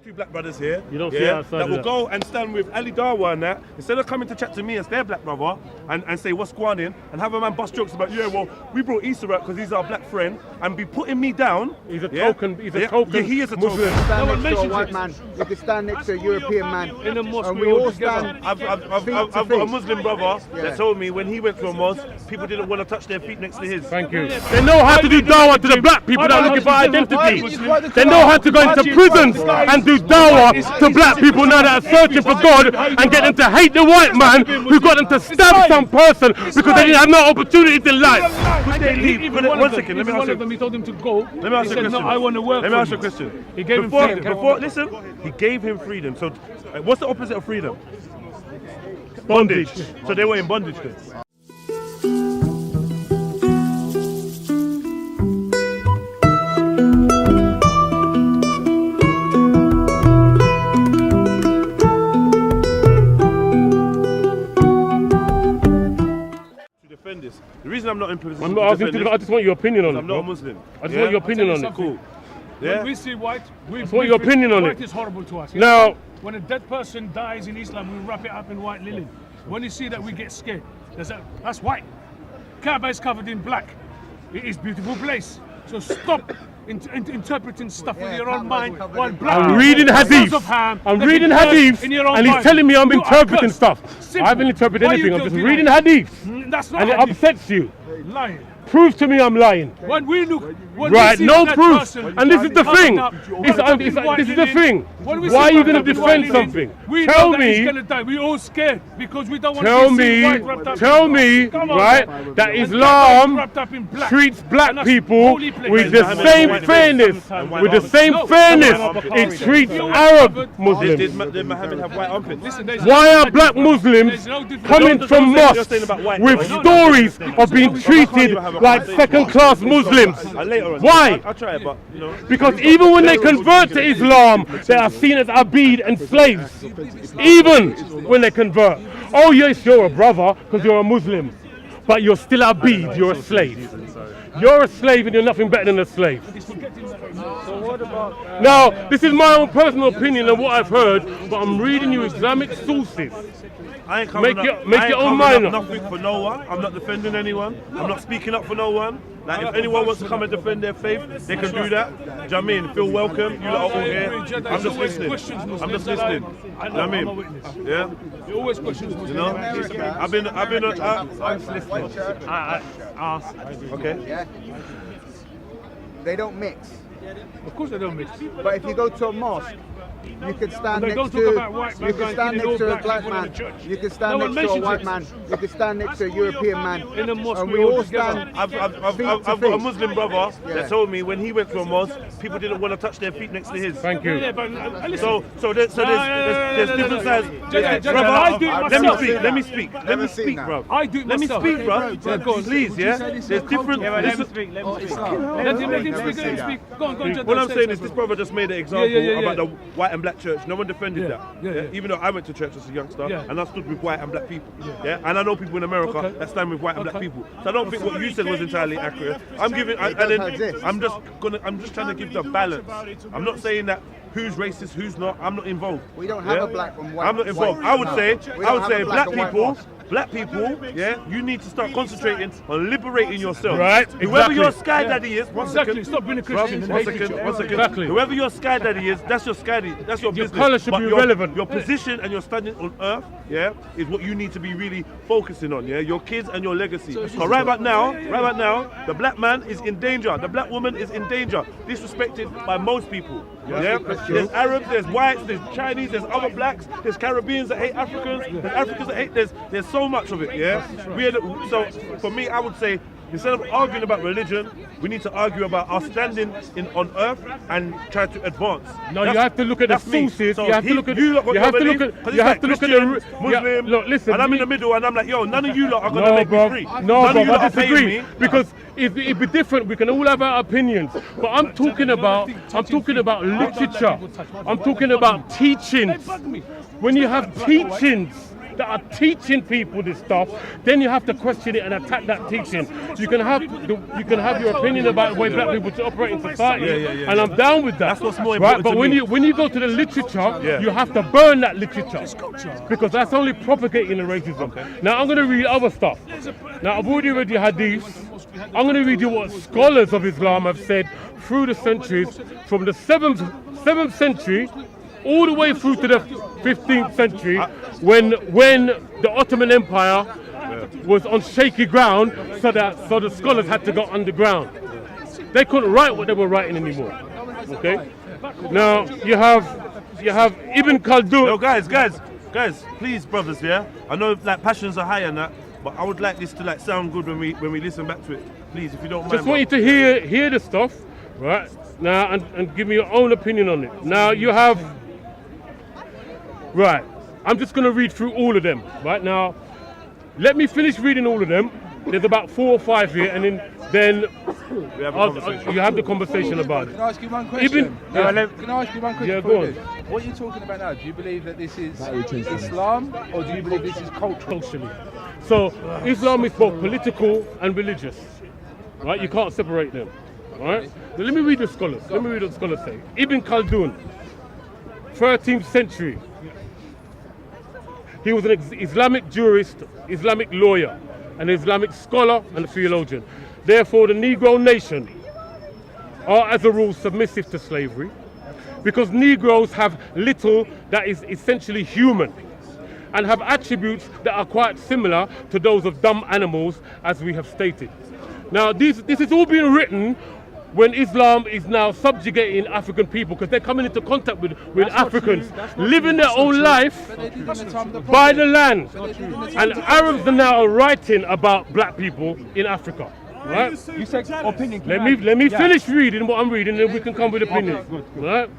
few black brothers here. You don't see outside that will go and stand with Ali Darwa and that, instead of coming to chat to me as their black brother and say what's going on and have a man bust jokes about, we brought Issa out because he's our black friend and be putting me down. He's a token. He's a token. Yeah, he is a token. No one next to a white man. You can stand next to a European man. In the mosque, and we all stand. I've got a Muslim brother that told me when he went to a mosque, people didn't want to touch their feet next to his. Thank you. They know how to do dawah to the black people that are looking for identity. They know how to go into prisons and do dawah to black people now that are searching for God and get them to hate the white man who got them to stab some person because they didn't have no opportunities in life. One second, let me ask you. He told him to go. Let me ask you a question. No, I want to work. Let me ask you a question. He gave him freedom. Listen, he gave him freedom. So, what's the opposite of freedom? Bondage. So they were in bondage then. This. The reason I'm not in position I just want your opinion on it. I'm not a Muslim. I just want your opinion on it. Cool. Yeah. When we see white, just want your opinion on it. White is horrible to us. Now, when a dead person dies in Islam, we wrap it up in white linen. When you see that, we get scared. That's white. Kaaba is covered in black. It is a beautiful place. So stop interpreting stuff with your own mind. While black I'm reading hadith. I'm reading hadith, and he's telling me I'm interpreting stuff. I haven't interpreted anything. I'm just reading hadith. That's not and it upsets you. Lying. Prove to me I'm lying. When we look, right, no proof. And this is the thing. This is the thing. Why are you going to defend something? Tell me. We're all scared because we don't want to see white wrapped up. Tell me, right, that Islam treats black people with the same fairness. With the same fairness it treats Arab Muslims. Did Muhammad have white armpits? Why are black Muslims coming from mosques with stories of being treated like second-class Muslims? Why? I'll try it, but because even when they convert to Islam, they are seen as abid and slaves. Even when they convert. Oh yes, you're a brother because you're a Muslim, but you're still abid. You're a slave. You're a slave and you're nothing better than a slave. Now, this is my own personal opinion and what I've heard, but I'm reading you Islamic sources. I ain't make your own mind up. Nothing for no one. I'm not defending anyone. I'm not speaking up for no one. Like if anyone wants to come and defend their faith, they can do that. Do you know what I mean? Feel welcome. You lot are all here. I'm just listening. I'm just listening. You know what I mean? Yeah. You always question Muslims. You know? I've been. I'm just listening. Ask. Okay. Yeah. They don't mix. Of course they don't mix. But if you go to a mosque, you can stand next to a black man. You can stand next to a white man. You can stand next to a European man. In the mosque, and we all stand. I've got a Muslim brother that told me when he went to a mosque, people didn't want to touch their feet next to his. Thank you. So there's different sides. Brother, let me speak, bro. I do it myself. Let me speak, bro. Please, yeah. There's different. Let him speak. Let him speak. Go on. What I'm saying is, this brother just made an example about the white and black church. No one defended that. Even though I went to church as a youngster and I stood with white and black people. Yeah, and I know people in America that stand with white and black people. So I don't think what you said was entirely accurate. I'm just trying to give the balance. I'm not saying that who's racist, who's not. I'm not involved. We don't have a black and white. I'm not involved. I would say black people, yeah, you need to start concentrating on liberating yourself. Right. Whoever your sky daddy is, one second. Stop being a Christian. One second. Exactly. Whoever your sky daddy is, that's your sky daddy. That's your business. Your colour should be relevant. Your position and your standing on earth, yeah, is what you need to be really focusing on, yeah. Your kids and your legacy. So right about now, the black man is in danger. The black woman is in danger. Disrespected by most people. Yeah. There's Arabs, there's whites, there's Chinese, there's other blacks, there's Caribbeans that hate Africans, there's Africans that hate. There's so much of it. Yeah. So for me, I would say, instead of arguing about religion, we need to argue about our standing on earth and try to advance. No, you have to look at the sources. So you have to look at the Muslim. Look, listen. And I'm in the middle, and I'm like, yo, none of you lot are gonna make me free. No, bro, I disagree because it'd be different. We can all have our opinions, but I'm talking about literature. I'm talking about teachings. When you have teachings that are teaching people this stuff, then you have to question it and attack that teaching. You can have your opinion about the way black people should operate in society, and I'm down with that. That's what's more right? important But to when me. you go to the literature, you have to burn that literature because that's only propagating the racism. Now I'm going to read other stuff. Now I've already read your hadiths. I'm going to read you what scholars of Islam have said through the centuries, from the 7th century all the way through to the 15th century, when the Ottoman Empire was on shaky ground, so the scholars had to go underground. They couldn't write what they were writing anymore. Okay. Now you have Ibn Khaldun. No, guys, please, brothers, yeah. I know like passions are high and that, but I would like this to like sound good when we listen back to it. Please, if you don't mind. Just want you to hear the stuff, right? Now and give me your own opinion on it. Now you have, right? I'm just going to read through all of them, right? Now, let me finish reading all of them. There's about 4 or 5 here, and then We have a conversation. you have the conversation about it. Can I ask you one question? Can I ask you one question? Yeah, go on. What are you talking about now? Do you believe that this is Islam, or do you believe this is cultural? Culturally. So Islam is both political and religious, right? You can't separate them, right? Now, let me read the scholars. Let me read what the scholars say. Ibn Khaldun, 13th century. He was an Islamic jurist, Islamic lawyer, an Islamic scholar and a theologian. Therefore, the Negro nation are, as a rule, submissive to slavery, because Negroes have little that is essentially human, and have attributes that are quite similar to those of dumb animals, as we have stated. Now, this is all being written when Islam is now subjugating African people, because they're coming into contact with Africans, living their own life by the land. And Arabs are now writing about black people in Africa. Right? You said opinion. Let me finish reading what I'm reading, and then we can come with opinion. Good. Right?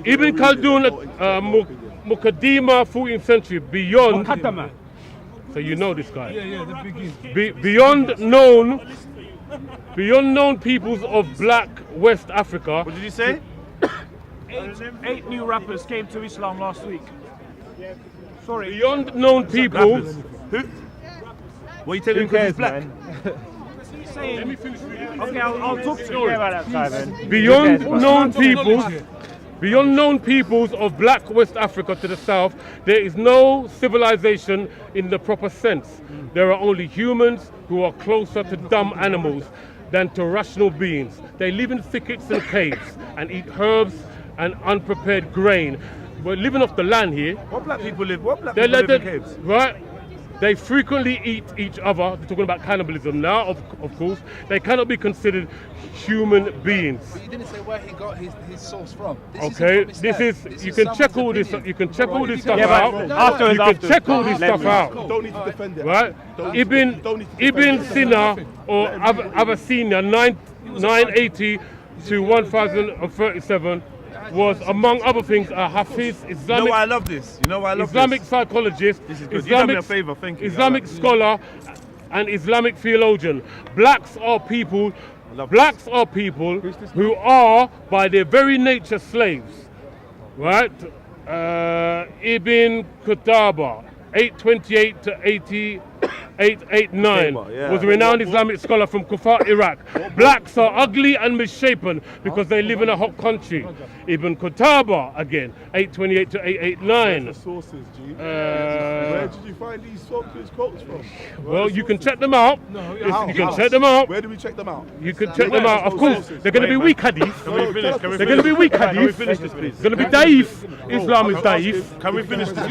Ibn Khaldun, Muqaddimah, 14th century, beyond. So you know this guy. Yeah, the beginning. Beyond known peoples of black West Africa. What did you say? 8 new rappers came to Islam last week. Sorry. Beyond known peoples. Who? What are you telling me because he's black? Let me finish reading. Okay, I'll talk to you about that, Simon. Beyond known peoples of black West Africa to the south, there is no civilization in the proper sense. There are only humans who are closer to dumb animals than to rational beings. They live in thickets and caves and eat herbs and unprepared grain. We're living off the land here. What black people live? What black people live in caves? Right? They frequently eat each other. They're talking about cannibalism now, of course. They cannot be considered human beings. But you didn't say where he got his source from. Okay, you can check all this. You can check all this stuff out. Afterwards, you can check all this stuff out. Don't need to defend it. Right? Ibn Sina or Avicenna, 980 to 1037, was, among other things, a Hafiz, You know why I love this? Islamic psychologist, This is good. You done me a favor, thank you. Islamic scholar, and Islamic theologian. Blacks are people who are, by their very nature, slaves. Right? Ibn Qutaba, 828 to 889, was a renowned Islamic scholar from Kufa, Iraq. Blacks are ugly and misshapen because they live in a hot country. Ibn Qutaba, again, 828 to 889. The sources, G. Where did you find these quotes from? Well, you can check them out. You can check them out. Where do we check them out? You can check them out. Of course, they're going to be weak hadith. Can we finish? They're going to be weak hadith. Can we finish this, please? It's going to be daif. Islam is daif. Can we finish this?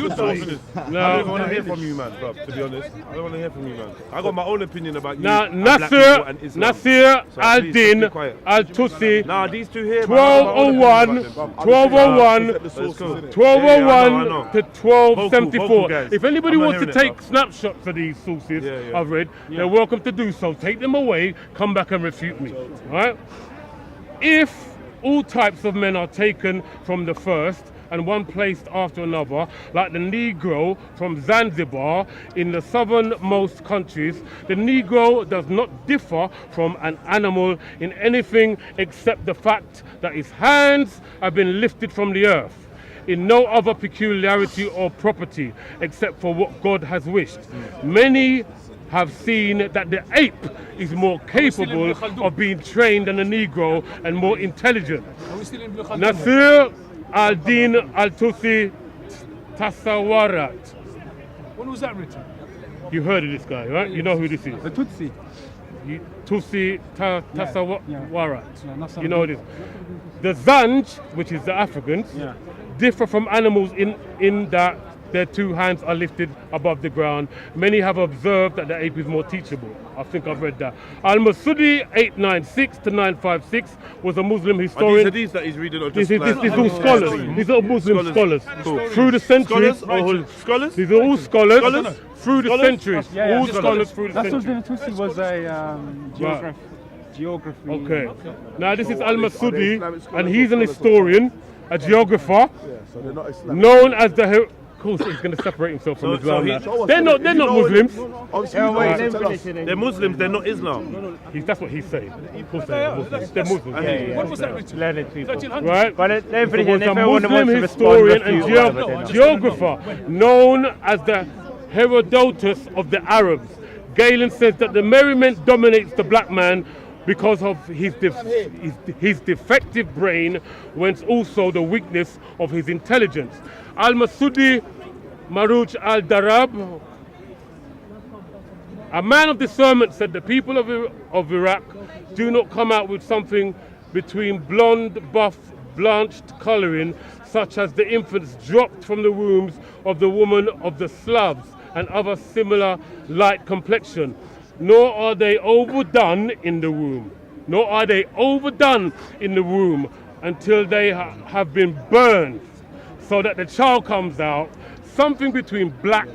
No. I don't want to hear from you, man, bro, to be honest. I don't want to hear from you, man. I got my own opinion about you. Now, and black people and Islam. Nasir So al-Din please, be quiet. al-Tusi, Nah, these two here, 1201 to 1274. Vocal, guys. If anybody I'm not wants to hearing it, take bro. snapshots of these sources Yeah. I've read, they're welcome to do so. Take them away, come back and refute me. Right? If all types of men are taken from the first and one placed after another, like the Negro from Zanzibar in the southernmost countries, the Negro does not differ from an animal in anything except the fact that his hands have been lifted from the earth. in no other peculiarity or property except for what God has wished. Many have seen that the ape is more capable of being trained than a Negro and more intelligent. Are we still in Ibn Khaldun? Nasir al-Din al-Tusi Tasawarat. When was that written? You heard of this guy, right? You know who this is. The Tutsi. Tusi Tasawarat. Yeah, You know this. The Zanj, which is the Africans, differ from animals in that their two hands are lifted above the ground. Many have observed that the ape is more teachable. I think I've read that. Al-Masudi 896 to 956 was a Muslim historian. Are these that he's reading or This just is all scholars. These are Muslim scholars. Cool. Through the centuries. Scholars? These are all scholars. Scholars? Through the centuries. All scholars through the That's what centuries. the Tutsi was a geography. Okay. Now this is Al-Masudi, and he's an historian, a geographer, So they're not Islamic. known as the. Of course, he's going to separate himself from Islam. Now. They're not Muslims. They're Muslims, they're not Islam. That's what he's saying. Of course they're Muslims. They're Muslims. When was that written? Learned people. 1300. Right? But He was a Muslim historian and geographer known as the Herodotus of the Arabs. Galen says that the merriment dominates the black man because of his defective brain, whence also the weakness of his intelligence. Al-Masudi Maruch al-Darab, a man of discernment, said the people of Iraq do not come out with something between blonde, buff, blanched colouring, such as the infants dropped from the wombs of the woman of the Slavs and other similar light complexion, nor are they overdone in the womb. Until they have been burned, so that the child comes out something between black,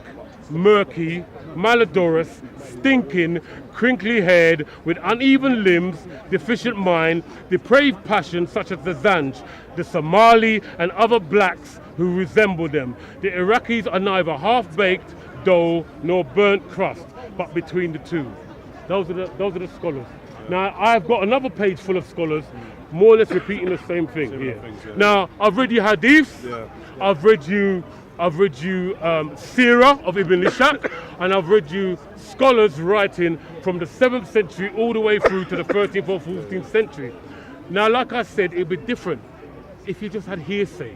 murky, malodorous, stinking, crinkly haired, with uneven limbs, deficient mind, depraved passions such as the Zanj, the Somali and other blacks who resemble them. The Iraqis are neither half-baked dough nor burnt crust, but between the two. Those are the scholars. Now I've got another page full of scholars, more or less repeating the same thing here. Now I've read you hadiths, I've read you Sirah of Ibn Ishaq, and I've read you scholars writing from the 7th century all the way through to the 13th or 14th century. Now, like I said, it'd be different if you just had hearsay,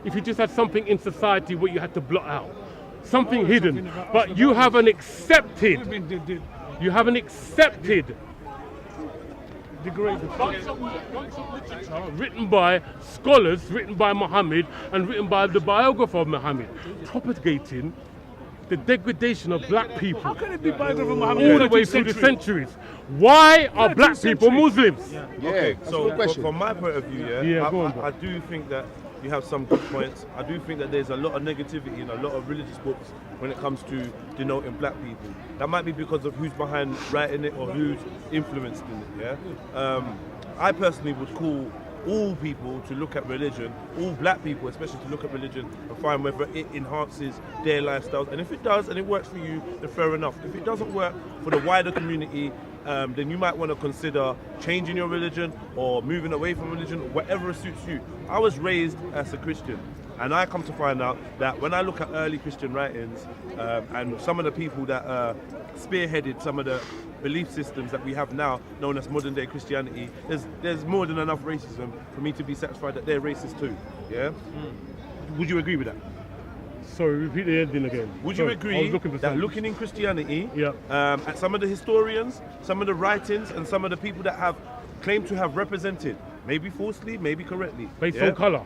if you just had something in society what you had to blot out, something hidden. But you haven't accepted. Bunch of literature written by scholars, written by Muhammad, and written by the biographer of Muhammad, propagating the degradation of black people. How can it be biographer of Muhammad? All the way through the centuries. Why are black people Muslims? Okay, so from my point of view, I I do think that you have some good points. I do think that there's a lot of negativity in a lot of religious books when it comes to denoting black people. That might be because of who's behind writing it or who's influenced in it, I personally would call all people to look at religion, all black people especially, to look at religion and find whether it enhances their lifestyles. And if it does and it works for you, then fair enough. If it doesn't work for the wider community, then you might want to consider changing your religion or moving away from religion, whatever suits you. I was raised as a Christian, and I come to find out that when I look at early Christian writings and some of the people that spearheaded some of the belief systems that we have now, known as modern day Christianity, there's more than enough racism for me to be satisfied that they're racist too. Would you agree with that? Sorry, repeat the ending again. Would you agree that looking in Christianity, at some of the historians, some of the writings, and some of the people that have claimed to have represented, maybe falsely, maybe correctly, based on colour,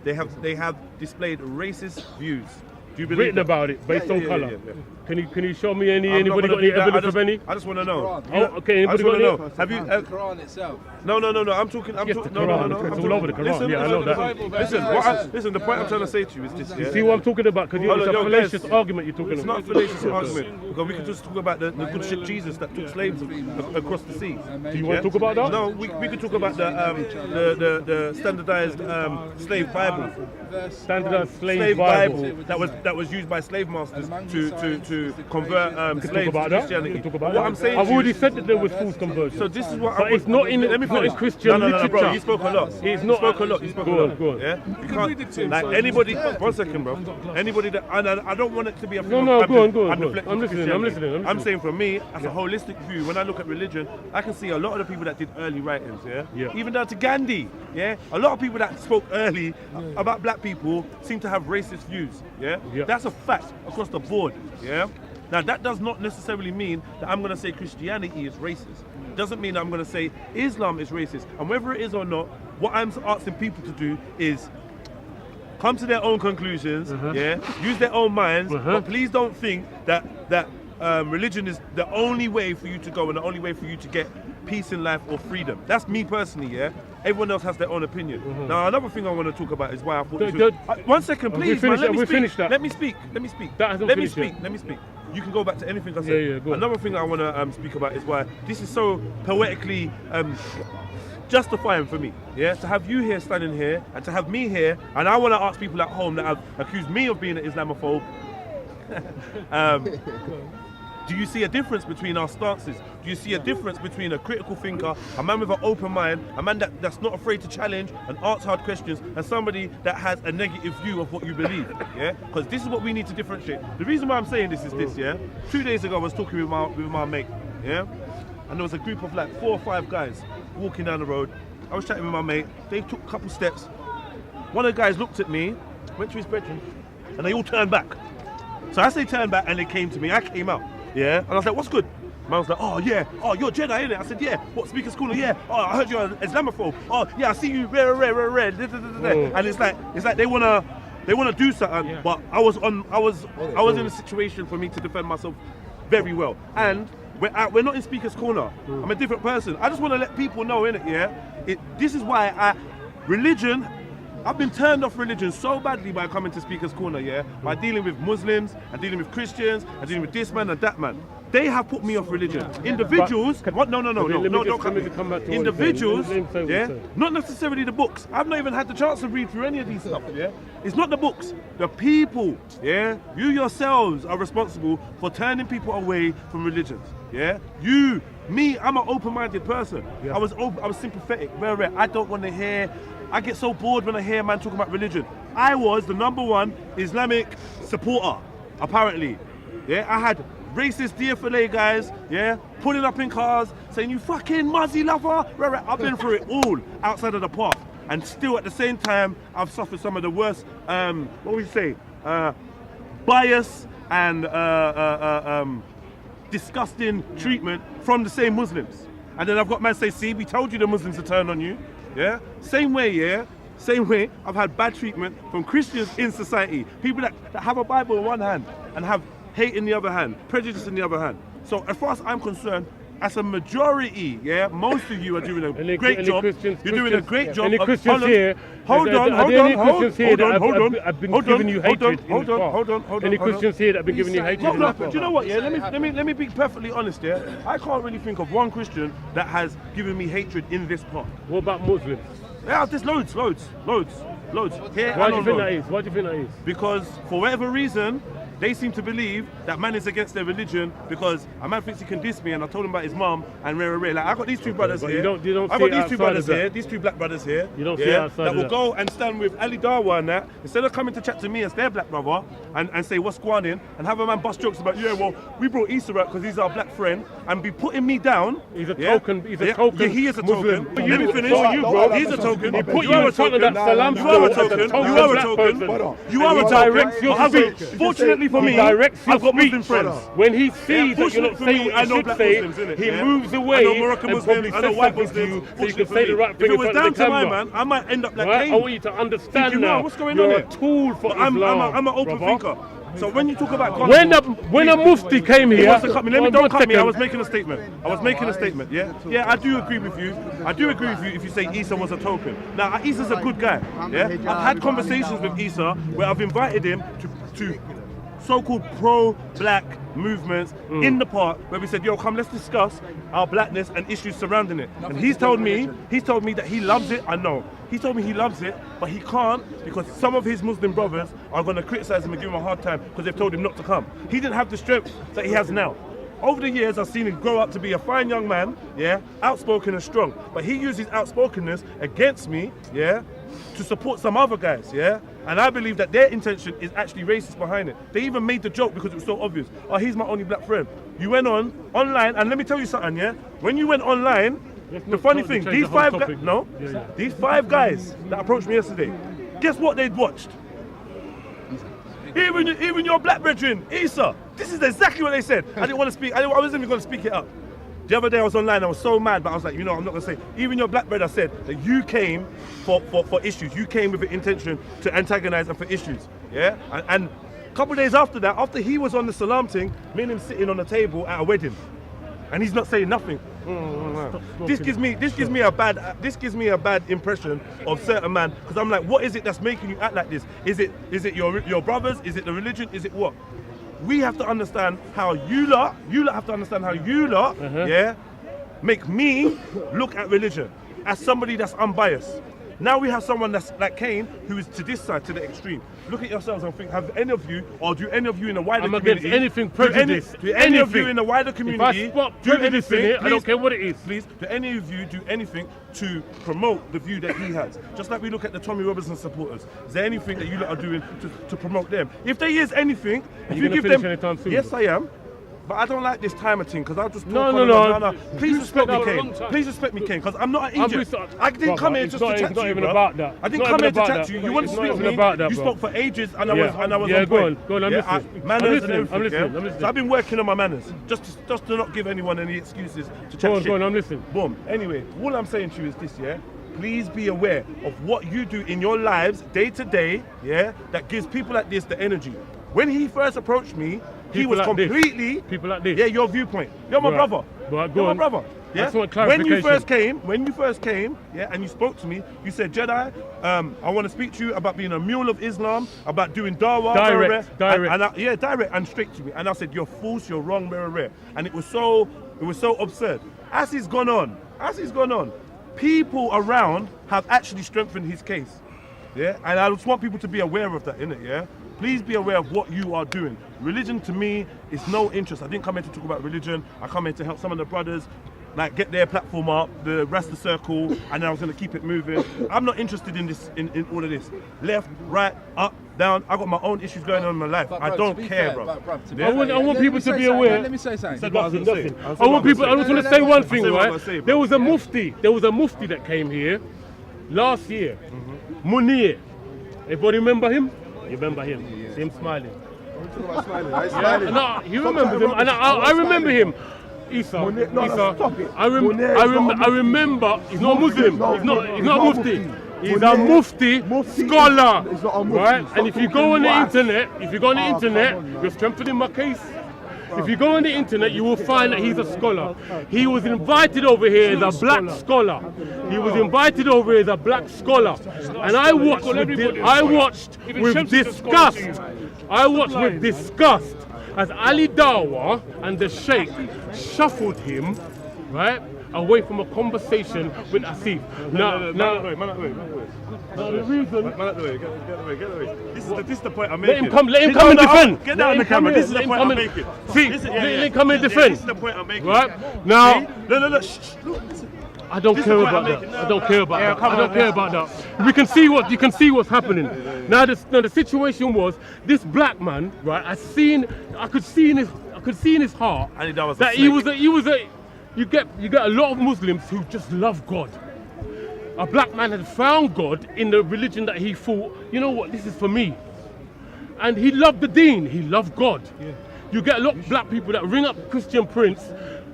they have displayed racist views? Do you believe written about it based on colour? Can you show me anybody got any evidence of any? I just want to know. Okay, anybody got any? Have you the Quran itself? No. I'm talking. Yes, the Quran. It's all over the Quran. I know that. Listen. The point I'm trying to say to you is this. You see what I'm talking about? Because it's a fallacious argument you're talking about. It's not a fallacious argument. Because we can just talk about the good ship Jesus that took slaves across the sea. Do you want to talk about that? No, we could talk about the standardized slave Bible. Standardized slave Bible. That that was used by slave masters to convert slaves about to that. Christianity. Talk about What that. I'm saying I've to you- already said that there was false conversion. So this is what But it's not in let me not in finish. Christian no, literature. bro, you spoke a lot. It's You not- spoke a lot. You spoke Go a on, lot. go on. Yeah, you read it can't to him, like so anybody. he's got One second, bro. Anybody that and I don't want it to be a No, thing no, of go on, go on, I'm go on. deflecting I'm listening, I'm Christianity. listening, I'm I'm listening. saying from me, as a holistic view, when I look at religion, I can see a lot of the people that did early writings, Yeah. even down to Gandhi, a lot of people that spoke early about black people seem to have racist views, Yeah. That's a fact across the board, Now that does not necessarily mean that I'm going to say Christianity is racist. Doesn't mean I'm going to say Islam is racist. And whether it is or not, what I'm asking people to do is come to their own conclusions, use their own minds, but please don't think that religion is the only way for you to go and the only way for you to get peace in life or freedom. That's me personally, Everyone else has their own opinion. Now, another thing I want to talk about is why I thought this was... one second, please, man, let me speak. Let me speak. Let me speak. That hasn't Let me finished speak. yet. Let me speak. You can go back to anything I said. Yeah, go on. Another thing I want to speak about is why this is so poetically justifying for me, to have you here standing here and to have me here, and I want to ask people at home that have accused me of being an Islamophobe, do you see a difference between our stances? Do you see a difference between a critical thinker, a man with an open mind, a man that's not afraid to challenge and ask hard questions, and somebody that has a negative view of what you believe? Because this is what we need to differentiate. The reason why I'm saying this is this. 2 days ago I was talking with my mate, and there was a group of like 4 or 5 guys walking down the road. I was chatting with my mate. They took a couple steps. One of the guys looked at me, went to his bedroom, and they all turned back. So as they turned back and they came to me, I came out. And I was like, what's good? Man was like, oh yeah, oh you're Jedi, innit? I said, yeah. What, speaker's cooler? Yeah. Oh, I heard you're an Islamophobe. Oh yeah, I see you red. And it's like they wanna do something, but I was in a situation for me to defend myself very well. And we're not in speaker's corner. I'm a different person. I just want to let people know, innit? This is why religion. I've been turned off religion so badly by coming to Speaker's Corner, by dealing with Muslims, and dealing with Christians, and dealing with this man and that man. They have put me off religion. Individuals, don't cut me. Individuals, not necessarily the books. I've not even had the chance to read through any of these stuff, It's not the books, the people, You yourselves are responsible for turning people away from religions, Me, I'm an open-minded person. I was sympathetic. I don't want to hear. I get so bored when I hear a man talking about religion. I was the #1 Islamic supporter, apparently. I had racist DFLA guys, pulling up in cars, saying, you fucking muzzy lover. I've been through it all outside of the park. And still at the same time, I've suffered some of the worst, bias and disgusting treatment from the same Muslims. And then I've got men say, see, we told you the Muslims to turn on you. Same way, I've had bad treatment from Christians in society. People that have a Bible in one hand and have hate in the other hand, prejudice in the other hand. So as far as I'm concerned, as a majority, most of you are doing a great job. You're doing a great job. Any Christians here? Hold on. I've been giving you hatred. Hold on. Any Christians here that have been giving you hatred? No, but you know what? Let me be perfectly honest. I can't really think of one Christian that has given me hatred in this part. What about Muslims? Yeah, there's loads. Here Why do you think that is? Why do you think that is? Because for whatever reason, they seem to believe that man is against their religion because a man thinks he can diss me, and I told him about his mum and rare. Like I got these two brothers here. I got these two brothers here, these two black brothers here. You don't see outside that will go and stand with Ali Darwa and that instead of coming to chat to me as their black brother and say what's going on and have a man bust jokes about we brought Issa out because he's our black friend and be putting me down. He's a token. He's a token. Yeah, he is a Muslim. token. Let me finish. He's a token. He put you in front of that salam. You are a token. You are a token. Fortunately for me, I've got Muslim friends. When he sees that you're not saying what you should say, he moves away and probably says something to you so you can say the right thing in front of the camera. If it was down to my man, I might end up like Cain. I want you to understand now. What's going on You're here? a tool for Islam. I'm an open thinker. So when you talk about God, when a mufti came here, don't cut me. I was making a statement. Yeah, I do agree with you. If you say Isa was a token. Now Isa's a good guy. I've had conversations with Isa where I've invited him to so-called pro-black movements in the park where we said, yo, come, let's discuss our blackness and issues surrounding it. And he's told me that he loves it. I know. He told me he loves it, but he can't because some of his Muslim brothers are going to criticize him and give him a hard time because they've told him not to come. He didn't have the strength that he has now. Over the years, I've seen him grow up to be a fine young man, yeah, outspoken and strong. But he used his outspokenness against me, yeah, to support some other guys, yeah? And I believe that their intention is actually racist behind it. They even made the joke because it was so obvious. Oh, he's my only black friend. You went online, and let me tell you something, yeah? When you went online, the funny thing, these five guys, these 5 guys that approached me yesterday, guess what they'd watched? Even your black brethren, Issa. This is exactly what they said. I didn't want to speak. I wasn't even going to speak it up. The other day I was online. I was so mad, but I was like, you know, I'm not going to say. Even your black brother said that you came for issues. You came with the intention to antagonize and for issues. Yeah. And a couple of days after that, after he was on the salam thing, me and him sitting on a table at a wedding, and he's not saying nothing. This gives me a bad impression of certain man because I'm like, what is it that's making you act like this? Is it your brothers? Is it the religion? Is it what? We have to understand how you lot have to understand how you lot, yeah, make me look at religion as somebody that's unbiased. Now we have someone that's like Cain, who is to this side, to the extreme. Look at yourselves and think, have any of you, or do any of you in the wider community... I'm against anything prejudice. Do any of you in the wider community... If I spot prejudice in it, I don't care what it is. Please, do any of you do anything to promote the view that he has? Just like we look at the Tommy Robinson supporters. Is there anything that you lot are doing to promote them? If there is anything, if you give them... Anytime soon? Yes, I am. But I don't like this timer thing because I'll just talk No. Please respect me, Cain. Please respect me, Cain, because I'm not an idiot. I didn't come here just to chat to you, bro. I didn't come here to chat to you. You want to speak to me? You spoke for ages, and I was on point. Go on, I'm listening. Manners and everything. I'm listening. So I've been working on my manners, just to not give anyone any excuses to chat shit. Go on, I'm listening. Boom. Anyway, all I'm saying to you is this, yeah. Please be aware of what you do in your lives day to day, yeah, that gives people like this the energy. When he first approached me, he was completely... People like this. Yeah, your viewpoint. You're my brother. Right, You're my brother. Yeah? When you first came, yeah, and you spoke to me, you said, Jedi, I want to speak to you about being a mule of Islam, about doing dawah. Direct. Direct and straight to me. And I said, you're false, you're wrong, rare. And it was so absurd. As he's gone on, people around have actually strengthened his case. Yeah, and I just want people to be aware of that, innit, yeah? Please be aware of what you are doing. Religion to me is no interest. I didn't come here to talk about religion. I come here to help some of the brothers like get their platform up, the Rasta circle, and I was going to keep it moving. I'm not interested in this, in all of this. Left, right, up, down. I got my own issues going on in my life. I don't care, bro. I want people to be aware. Let me say something. I just want to say one thing, right? There was a mufti that came here last year. Munir. Everybody remember him? You remember him? Yeah. See him smiling. No, he remembers him, and I remember him. Issa. I remember. He's not Muslim. He's not Mufti. He's a Mufti scholar, right? And if you go on the internet, you're strengthening my case. If you go on the internet, you will find that he's a scholar. He was invited over here as a black scholar. And I watched with disgust as Ali Dawa and the Sheikh shuffled him, right, away from a conversation with Asif. This is the point I'm making. Let him come and defend. Get down on the camera. This is the point I'm making. Let him come and defend. This is the point I'm making. Right? Now, no. I don't care about that. You can see what's happening. Now the situation was this black man, right? I could see in his heart that you get a lot of Muslims who just love God. A black man had found God in the religion that he thought, you know what, this is for me. And he loved the deen, he loved God. Yeah. You get a lot of black people that ring up Christian Prince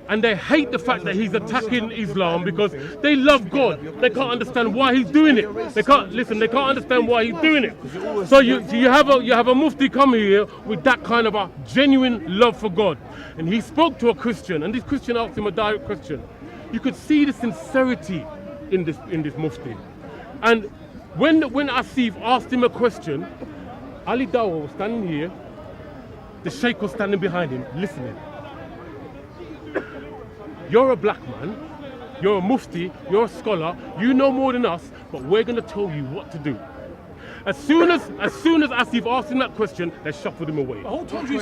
and they hate the fact that he's attacking Islam because they love God. They can't understand why he's doing it. They can't understand why he's doing it. So you have a mufti come here with that kind of a genuine love for God. And he spoke to a Christian, and this Christian asked him a direct question. You could see the sincerity in this mufti. And when Asif asked him a question, Ali Dawa was standing here the sheikh was standing behind him, listening. You're a black man, you're a mufti, you're a scholar, you know more than us, but we're going to tell you what to do. As soon as Asif asked him that question, they shuffled him away.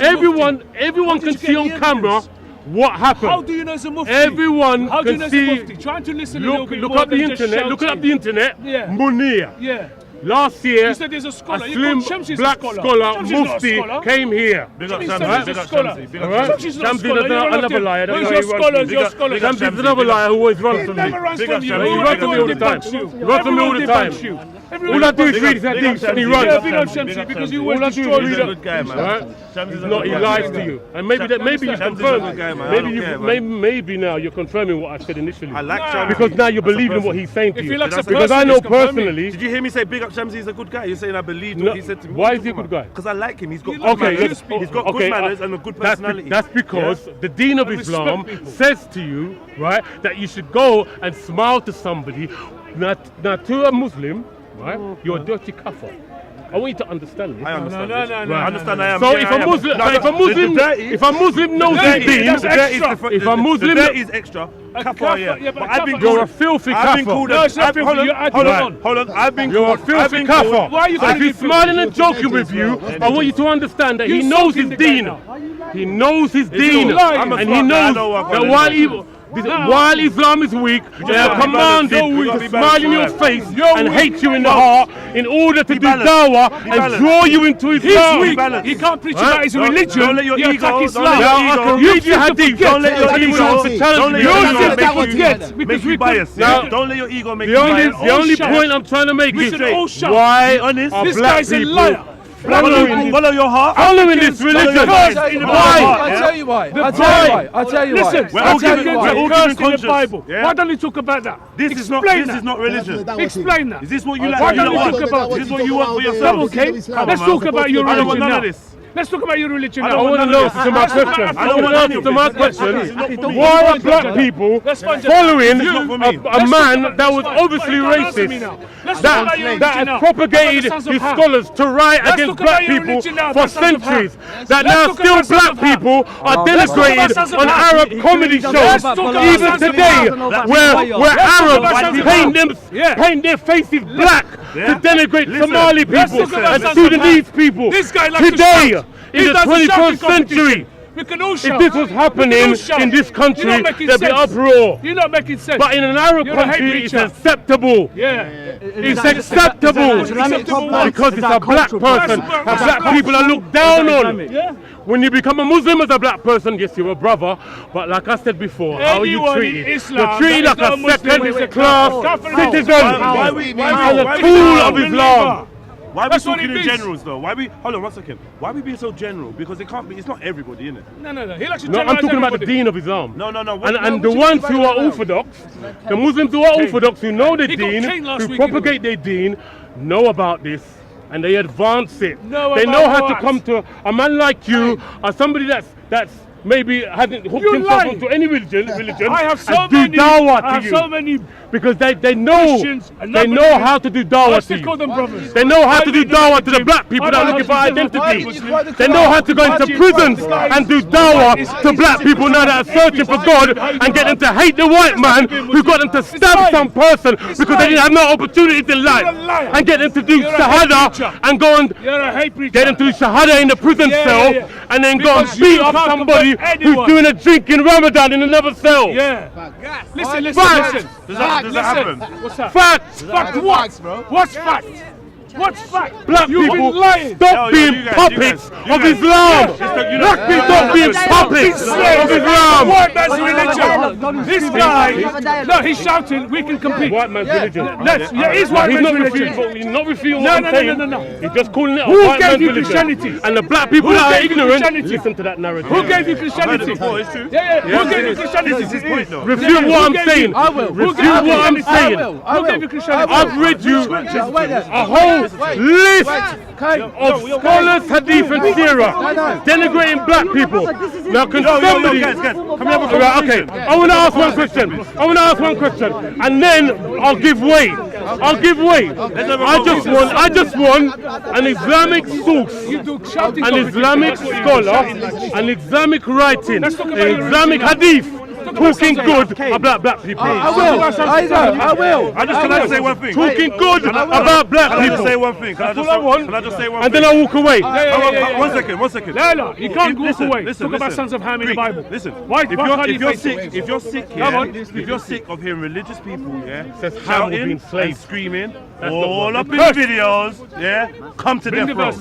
Everyone can see on camera what happened. How do you know it's a mufti? Everyone How do you can know see. it's a mufti? Trying to listen a little bit Look more up the than just internet. Look it up the internet. Yeah. Munir. Yeah. Last year, You said there's a scholar. a You slim called Shamsi's black a scholar. scholar, Shamsi's not a mufti, scholar. came here. Big up Shamsi Shamsi, said big he's a up scholar. Shamsi, big All up right? Shamsi. Shamsi's not a Shamsi scholar. is You run another after liar. him. That's Who's why your he runs scholars? from me. Your scholars. Shamsi is another liar who always runs from me. He never runs Big from up you. Shamsi, He big runs up from me all the time. Everyone He runs from me all the time. debunks you. All I do is read his hadiths and he runs. Yeah, big up Shamsi because you All I always do is destroy read He's it. a good guy, man. Right? Shamsi's He's a not, good he guy. lies to you. And maybe you Shamsi's a confirm good guy, man. I maybe don't care, man. maybe now you're confirming what I said initially. I like Nah. Shamsi. Because now you're That's a believing person. what he's saying to If you. he likes a Because person, I know he's confirming. personally. Did you hear me say big up Shamsi is a good guy? You're saying I believed No, what he said to me. why is he a good guy? Because I like him. He's got good Okay, manners. let's- He's got okay, good manners and a good personality. That's because the Deen of I respect Islam people. says to you, right, that you should go and smile to somebody. Now to a Muslim, right, you're a dirty kafir. I want you to understand this. I understand. No, this. no, I no. understand. I am. So Yeah, if I a am. Muslim, No, if a no, Muslim, the dirty- if a Muslim knows the his dirty- Deen, the dirty is extra. different. If a Muslim- the dirty is extra. Kafir, yeah. yeah, but But I've been kafir- you're a called. filthy I've been kafir. called. No, it's not filthy, Hold on, you're adding hold on. on, hold on. I've been You're a called. I've filthy been kafir. called. Why are you So calling if me he's filthy? smiling and joking with you, I want you to understand that he You knows sucking his the guy Deen. now. He knows his He's Deen. lying. I'm a And smart he guy, I knows know what that I'm while doing. while Islam is weak, they are be commanded balanced. to Be smile in your balanced. face You're and weak. hate you in the heart in order to do balanced. dawah Be and balanced. draw you into He's Islam. weak. balanced. He can't preach Right? about his religion. Don't let your You ego- attack don't Islam. let your Now, I ego- can you read your hadith. Don't let your Hadith ego- to challenge don't me. let your You ego said that make was you- get, make because you we biased. Now- Yeah? Don't let your ego make The you only, biased. the only shut. point I'm trying to make We is should all shut. why honest. are This black guy's a people liar. Follow your heart. following this Follow your religion? heart. I'll tell you Why? why. I'll tell you why. I'll tell you why. I'll tell you why. Listen, We're I'll all tell giving- you we're why. all cursed giving in the conscience. Bible. Yeah? Why don't you talk about that? This is not religion. Explain that. Is this what you like? Why you don't you want? talk about Is this what you want for Come yourself? on, Kate. Let's man. talk about your I don't want religion none now. of this. Let's talk about your religion I now. don't I want want to none know of to my Let's question. talk I don't want to any of my this. question. This is not for me. Why are black people Let's find out. following This is not for me. a man that was obviously racist, that had propagated his scholars to write against black people for centuries, that now still black people are denigrated on Arab comedy shows, even today, where Arabs paint their faces black to denigrate Somali people and Sudanese people. This guy likes to Today, shout. in He the does a 21st shouting century, competition. We can all if shout. this was happening in this country, there'd be uproar. You're not making sense. But in an Arab You're a hate country, it's preacher. acceptable. Yeah. It's acceptable because it's a black person, and black people are looked down on. Yeah. When you become a Muslim as a black person, yes, you're a brother, but like I said before, how are you Anyone in treated? Islam You're treated that like is a not Muslim is a second-class kafir. citizen Why and a tool of Islam. Why are we That's what talking it in means. generals though? Why we hold on one second? Why are we being so general? Because it can't be. It's not everybody, innit? No. He likes to No, I'm generalize talking about the everybody. Deen of Islam. No. And the ones who are orthodox, the Muslims who are orthodox, who know the He got Deen, Cain last who week, propagate their Deen, know about this and they advance it. Know They about know how to what? come to a man like you, or somebody that's maybe hasn't hooked You're himself lying. up to any religion I have so and do many. dawah I to have you. so many. Because they know Christians and they not know believers. how to do I dawah to still you. call them brothers. They know how I to do mean, dawah to the black people I that are don't looking for know. identity. Why did They know how to go Why into do you prisons fight this guy? and do dawah to black people now that are searching for God and get them to hate the white man who got them to stab some person because they didn't have no opportunities in life, and get them to do You're a hate shahada preacher. and go and You're a hate preacher. get them to do shahada in the prison Yeah, cell yeah. and then go and Because you beat up can't somebody convert who's anyone. doing a drink in Ramadan in another cell. Yeah. Listen. Facts. Does that happen? What's that? Facts. Fact what? What's fact? What's fact? Black You've people, been lying. stop Yo, being you guys, puppets you of guys. Islam. You Black guys. people, stop being puppets of Islam. White man's religion. This guy, no, he's shouting, we can compete. White man's religion. He's white He's man's not religion. refuting, he's not refuting No, what I'm no, saying. no. He's just calling it a Who white gave man's you religion. Christianity? And the black people Who that are gave you ignorant, Christianity? listen to that narrative. Who gave you I've heard Christianity? it before. It's true. Yeah. Who gave you Christianity? This is his point though. Refute what I'm saying. I will. Refute what I'm saying. Who gave you Christianity? I've read you a whole list of scholars, hadith and seerah denigrating black people. Now can somebody... guys, can we have a Right, okay, I want to ask one question. And then I'll give way. I'll give way. I just want an Islamic source, an Islamic scholar, an Islamic writing, an Islamic hadith. Talking good about black people. I will. Can I just say one thing? Talking good about black people. Can I just say one thing? Can I just say one thing? And then I'll walk away. One second. No, you can't walk away. Talk about sons of Ham in the Bible. Listen, Why if you're sick of hearing religious people, shouting and screaming all up in the videos, come to death row.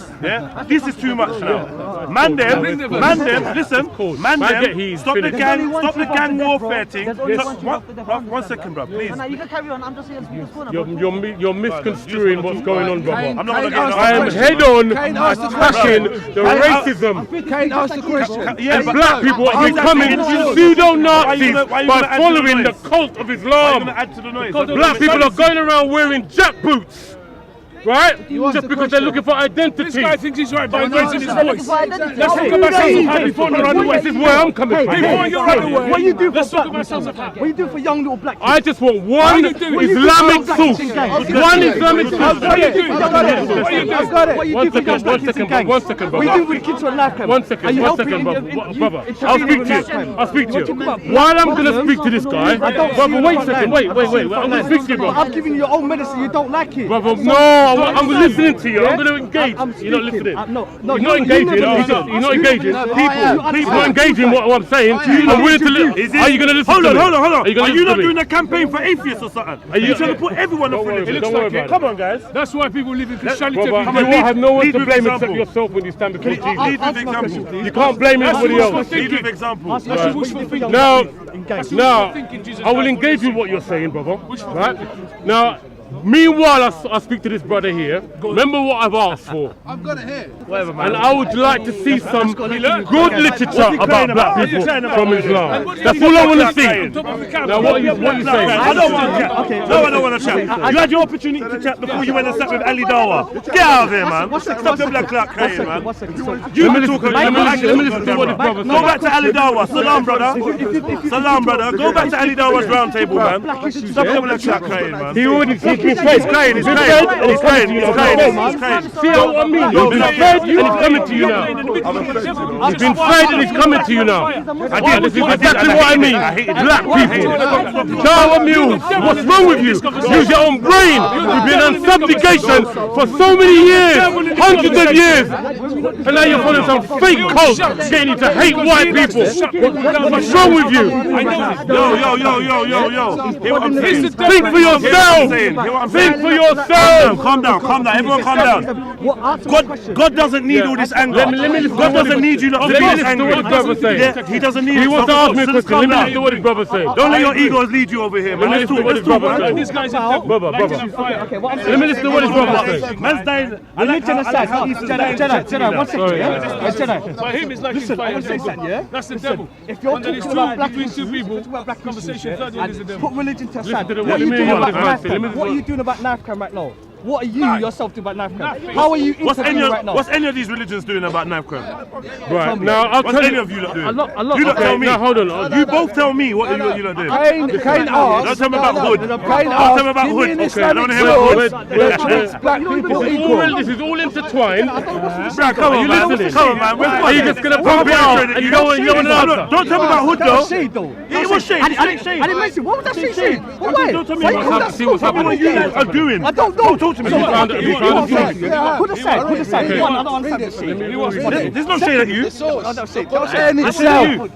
This is too much now. Man them, listen, stop the gang warfare thing. One second, bro, please. You can carry on. I'm just here to speak. You're misconstruing what's going on, brother. I'm not gonna I am head on attacking the racism. Cain asked the question. And black people are becoming pseudo-Nazis by following the cult of Islam. Black people are going around wearing jack boots. Right? Just because they're looking for identity. This guy thinks he's right by raising his voice. Let's talk about sons of Ham before you run away. This is where I'm coming from. Before you run away, what you do for let's talk about sons of Ham. What you do for young little black kids? I just want one Islamic source. One Islamic source. What are you doing? I've got it. What you do for young black kids in gangs? 1 second, What you do with kids on life camp? 1 second, 1 second, brother. I'll speak to you. While I'm going to speak to this guy, brother, wait a second, wait. I'm going to speak to you, brother. I've given you your own medicine, you don't like it. Brother, no, I'm listening to you. I'm going to engage. You're not listening. No, you're not engaging. You're not engaging. People are engaging what I'm saying. I'm willing to listen. Are you going to listen to me? Hold on. Are you not doing a campaign for atheists or something? Are you trying to put everyone off religion? Don't worry about it. Come on, guys. That's why people live in Christianity. Brother, you have no one to blame except yourself when you stand before Jesus. Lead with example. You can't blame anybody else. Lead with example. Now, I will engage with what you're saying, brother. Right? Now, meanwhile, I speak to this brother here. Remember what I've asked for. I've got it here. And I would like to see some good literature about black people from Islam. That's all I want to see. Now, what are you saying? I don't want to chat. No, I don't want to chat. You had your opportunity to chat before you went and sat with Ali Dawa. Get out of here, man. Stop the black clock crying, man. You can talk about Let me listen to what his brother Go back to Ali Dawa. Salam, brother. Salam, brother. Go back to Ali Dawa's round table, man. Stop the black clock crying, man. He already He's crying. See what I mean? You've been fed and he's coming to you now. You've been fed and he's coming to you now. This is exactly what I mean. Black people. Dawa mules. What's wrong with you? Use your own brain. You've been on subjugation for so many years, hundreds of years. And now you're following some fake cult getting you to hate white people. What's wrong with you? Yo. Think for yourself. Think for yourself. Calm down. Everyone calm down. God doesn't need all this anger. God doesn't need you not to be this angry. He doesn't need. He wants to ask me a question. Let me listen to what his brother saying. Don't let your egos lead you over here, man. Let's talk what his brother saying. This guy's a brother. Let me listen to what his brother saying. Man's dying. Religion aside, Jedi, 1 second, Jedi. For him, it's like Listen, I want to say something, yeah? That's the devil. If you're talking about black between two people, conversation, third is the devil. put religion to aside. to the- What are you let me doing hear about what knife the man crime? said. What are you doing about knife crime right now? What are you yourself doing about knife crime? How are you interviewing right now? What's any of these religions doing about knife crime? Right, now I'll What's tell any you. of you lot doing? A lot, You lot tell me. Now hold on. You both tell me what you lot doing. Cain Don't asked. tell me about hood. Cain Don't tell me about asked. hood. In Okay, I don't want to hear Islamic about hood. laws, treats black people equal. This is all intertwined. Bruh, come on, you man. listening? Come on, man. Are you just gonna pump it out and you don't want an answer? Don't tell me about hood, That was though. shade, though. It was shade. I didn't mention. What was that shade? Why? Don't tell me Why what's you happening. See what's Tell me what you happening. guys are doing. I don't know. Talk to me. Have you found it? Put aside. One, I don't understand this shade. There's no shade at you. No, no, shade. And That's you.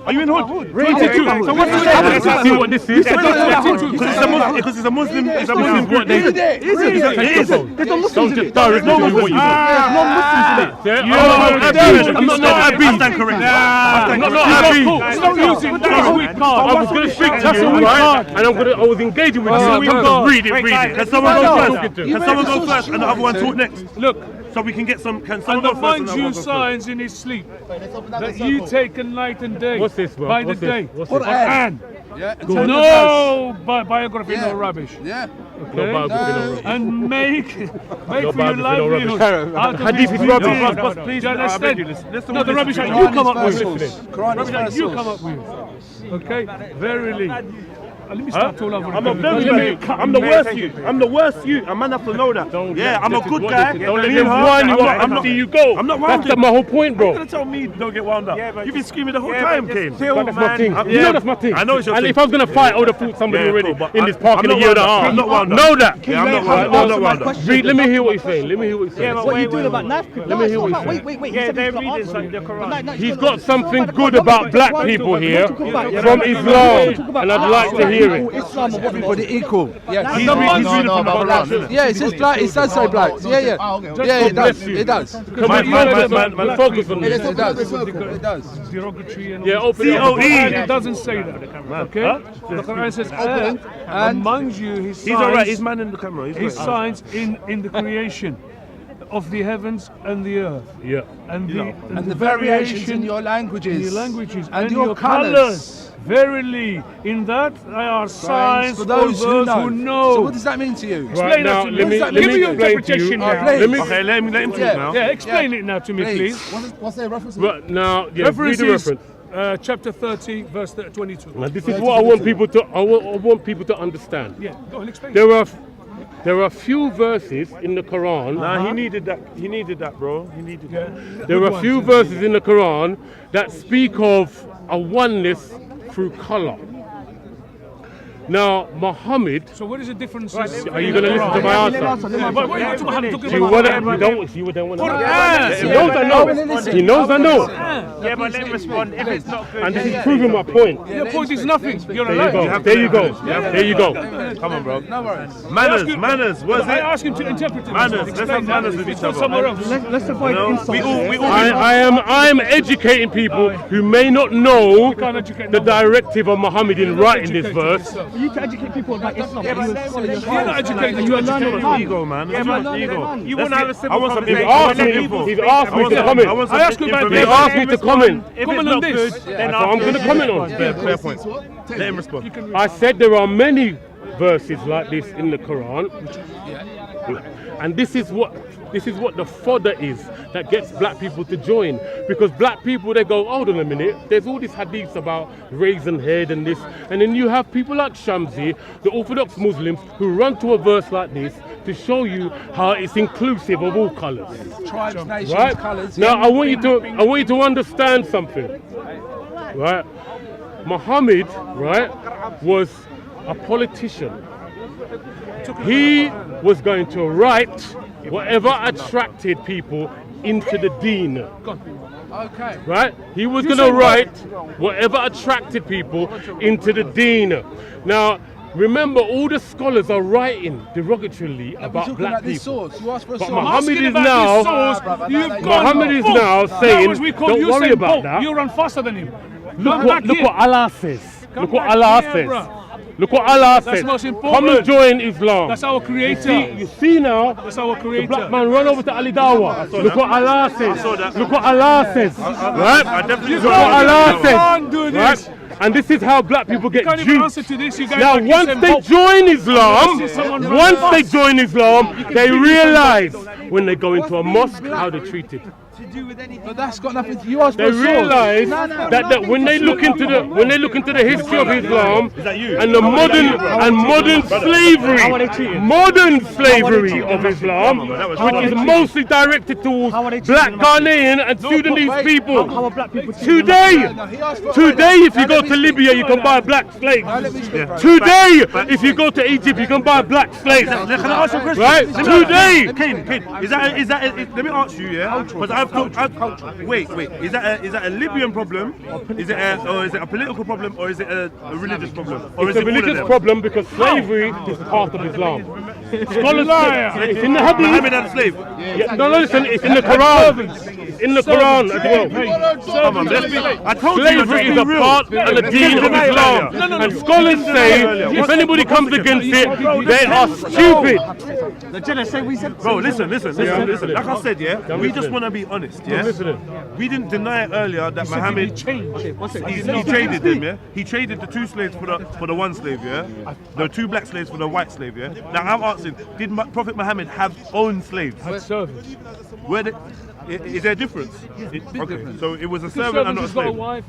Are you in hood? 22. So what's the Let's shade? see what this is. Because it's a Muslim. It's a Muslim. What they It is. There's no Muslims don't in just it. directly do what you want. There's no Muslims in it. I'm not happy. I stand correct. I'm not happy. Stop using that weak card. I was going to speak to you, right? And I was engaging with you. I'm going to read it. Can someone go first? Can someone go first and the other one talk next? Look, So we can get some. Can and someone the go first? mind you signs in his sleep that you take night and day. What's this, bro? By the What's this? day. What's this? And Yeah. no biography, no rubbish. Yeah. Okay? No. And make for your biography, no livelihood. rubbish. Out of Hadith his is rubbish. videos. Boss, please, Do you I beg understand? you, listen. No, the rubbish that you Quran come is up with. first source. Quran is Rubbish that first you source. come up with. Okay? Verily. Let me start all over. I'm a very bad. I'm the worst you. I'm the worst you. A man have to know that. Yeah, I'm a good guy. Don't let them wind you up and see you go. I'm not That's wound. my whole point, You're bro. gonna tell me don't get wound up. You've been screaming the whole Yeah, time, but Cain. just chill, But that's my thing. man. You know that's my thing. I know it's your and thing. if I was gonna fight, I would have fought somebody Yeah, already cool, but in this park I'm in a not year and a wound up. half. I'm not wound up. Know that. Yeah, I'm not Right, wound up. I'm not wound up. Read, let me hear what he's saying. Let me hear what he's Yeah, saying. but What are you wait, doing wait, about wait. knife people? Let me hear what he's saying. Wait. Yeah, he said they're he's not reading answering. the Quran. He's got something good about black people here from Islam, and I'd like to hear it. Islam and what Everybody equal. Yes, He's he's reading reading from the Quran, isn't it? Yeah, it says black. It does say black. Yeah, it does. It does. Man, focus on this. It does. It does. Derogatory and Yeah, all open it that. up. It doesn't say that. Okay? The Quran says, and amongst you his He's alright. He's signs, man in the camera. He's his right. signs in the creation of the heavens and the earth. Yeah. And And the variations in your in languages. your languages And your colours. colours. Verily, in that there are signs For those who know. know. So what does that mean to you? Right Explain now, that to me. let me Give me your explain to you. interpretation now. please. Let me. Okay, let him talk now. Yeah, explain it now to me, please. What's their reference? Right now, yeah, Reference read the is reference. chapter 30, verse 22. Now, this is what I want people to. I want people to understand. Yeah, go on, explain. There are few verses in the Quran. Nah, he needed that. He needed that, bro. He needed that. There are few verses in the Quran that speak of a oneness through color. Now, Muhammad. So what is the difference? Are you going to listen to my answer? What are you talking about? Do you want to? You don't. You don't want Quran. He knows I know. He knows I know. Yeah, but let him respond. If it's not good, And this then is proving my point. Your point is nothing. You're There you alive. go. There you go. There you go. Come on, bro. No worries. Manners. What's I it? ask him to interpret it. Manners. Let's Explain have that. manners with each Go other. somewhere else. Let's avoid You know, insults. we all. I am educating people who may not know can't educate the no one. directive of Muhammad in writing this verse. For you to educate people about Islam, Yeah, but You're not educated. you're learning man. Ego, man. Yeah, Too but much ego. you want to have a I simple want some conversation. He's asked me to comment. I asked you about He's this. asked me to comment. If it's Comment on not this. good, then So I'm going to comment on. Fair point. Let him respond. I said there are many verses like this in the Quran, and this is what the fodder is that gets black people to join. Because black people, they go, hold on a minute, there's all these hadiths about raising head and this, and then you have people like Shamsi, the Orthodox Muslims, who run to a verse like this to show you how it's inclusive of all colours. Tribes, nations, Right? colours. Now I want you to understand something. Right? Muhammad, right, was a politician. He was going to write whatever attracted people into the deen. Okay. Right? He was going to write whatever attracted people into the deen. Now, remember, all the scholars are writing derogatorily about black people. Source. You asked for a But source. Muhammad is now, Muhammad is now saying, don't worry about that. You run faster than him. Look what Allah says. Look what Allah says. Look what Allah says. most important. Come and join Islam. That's our creator. You see now, That's our the creator. black man run over to Ali Dawa. Look what Allah says. Look what Allah says. Right? I definitely Look what Allah can't do says. this. Right? And this is how black people get Can't even answer duped. to this. You guys Now, like once yourself they hope. join Islam, This is someone run once they fast. join Islam, they realize when they go into a mosque how they're treated. But that's got nothing to. You asked for They a source. realize that when they look into the history of Islam and the modern slavery of Islam, which is mostly directed towards black Ghanaian and Sudanese people. How are black people Today, if you go to Libya, you can buy black slaves. Today, if you go to Egypt, you can buy black slaves. Can I ask you a question? Right? Today. Cain, let me ask you, yeah? Because wait, is that a Libyan problem? Is it a political problem, or is it a religious problem? Or It's is a it all of religious them? problem because slavery is part of Islam. Scholars say it's in the hadith. Muhammad had a slave. Yeah, no, listen, it's in the Quran. It's in the Quran as well. Come on, let's be. I told you Slavery is a part of the deen of Islam. And scholars say if anybody comes against it, they are stupid. Bro, listen. Like I said, yeah, we just want to be honest, yeah. listening. We didn't deny earlier that Muhammad he traded them, yeah. He traded the two slaves for the one slave, yeah. The two black slaves for the white slave, yeah. Now I'm asking question. Did Prophet Muhammad have own slaves? Had servants. Where is there a difference? Okay, so it was a servant and not a Has got a slave. wife.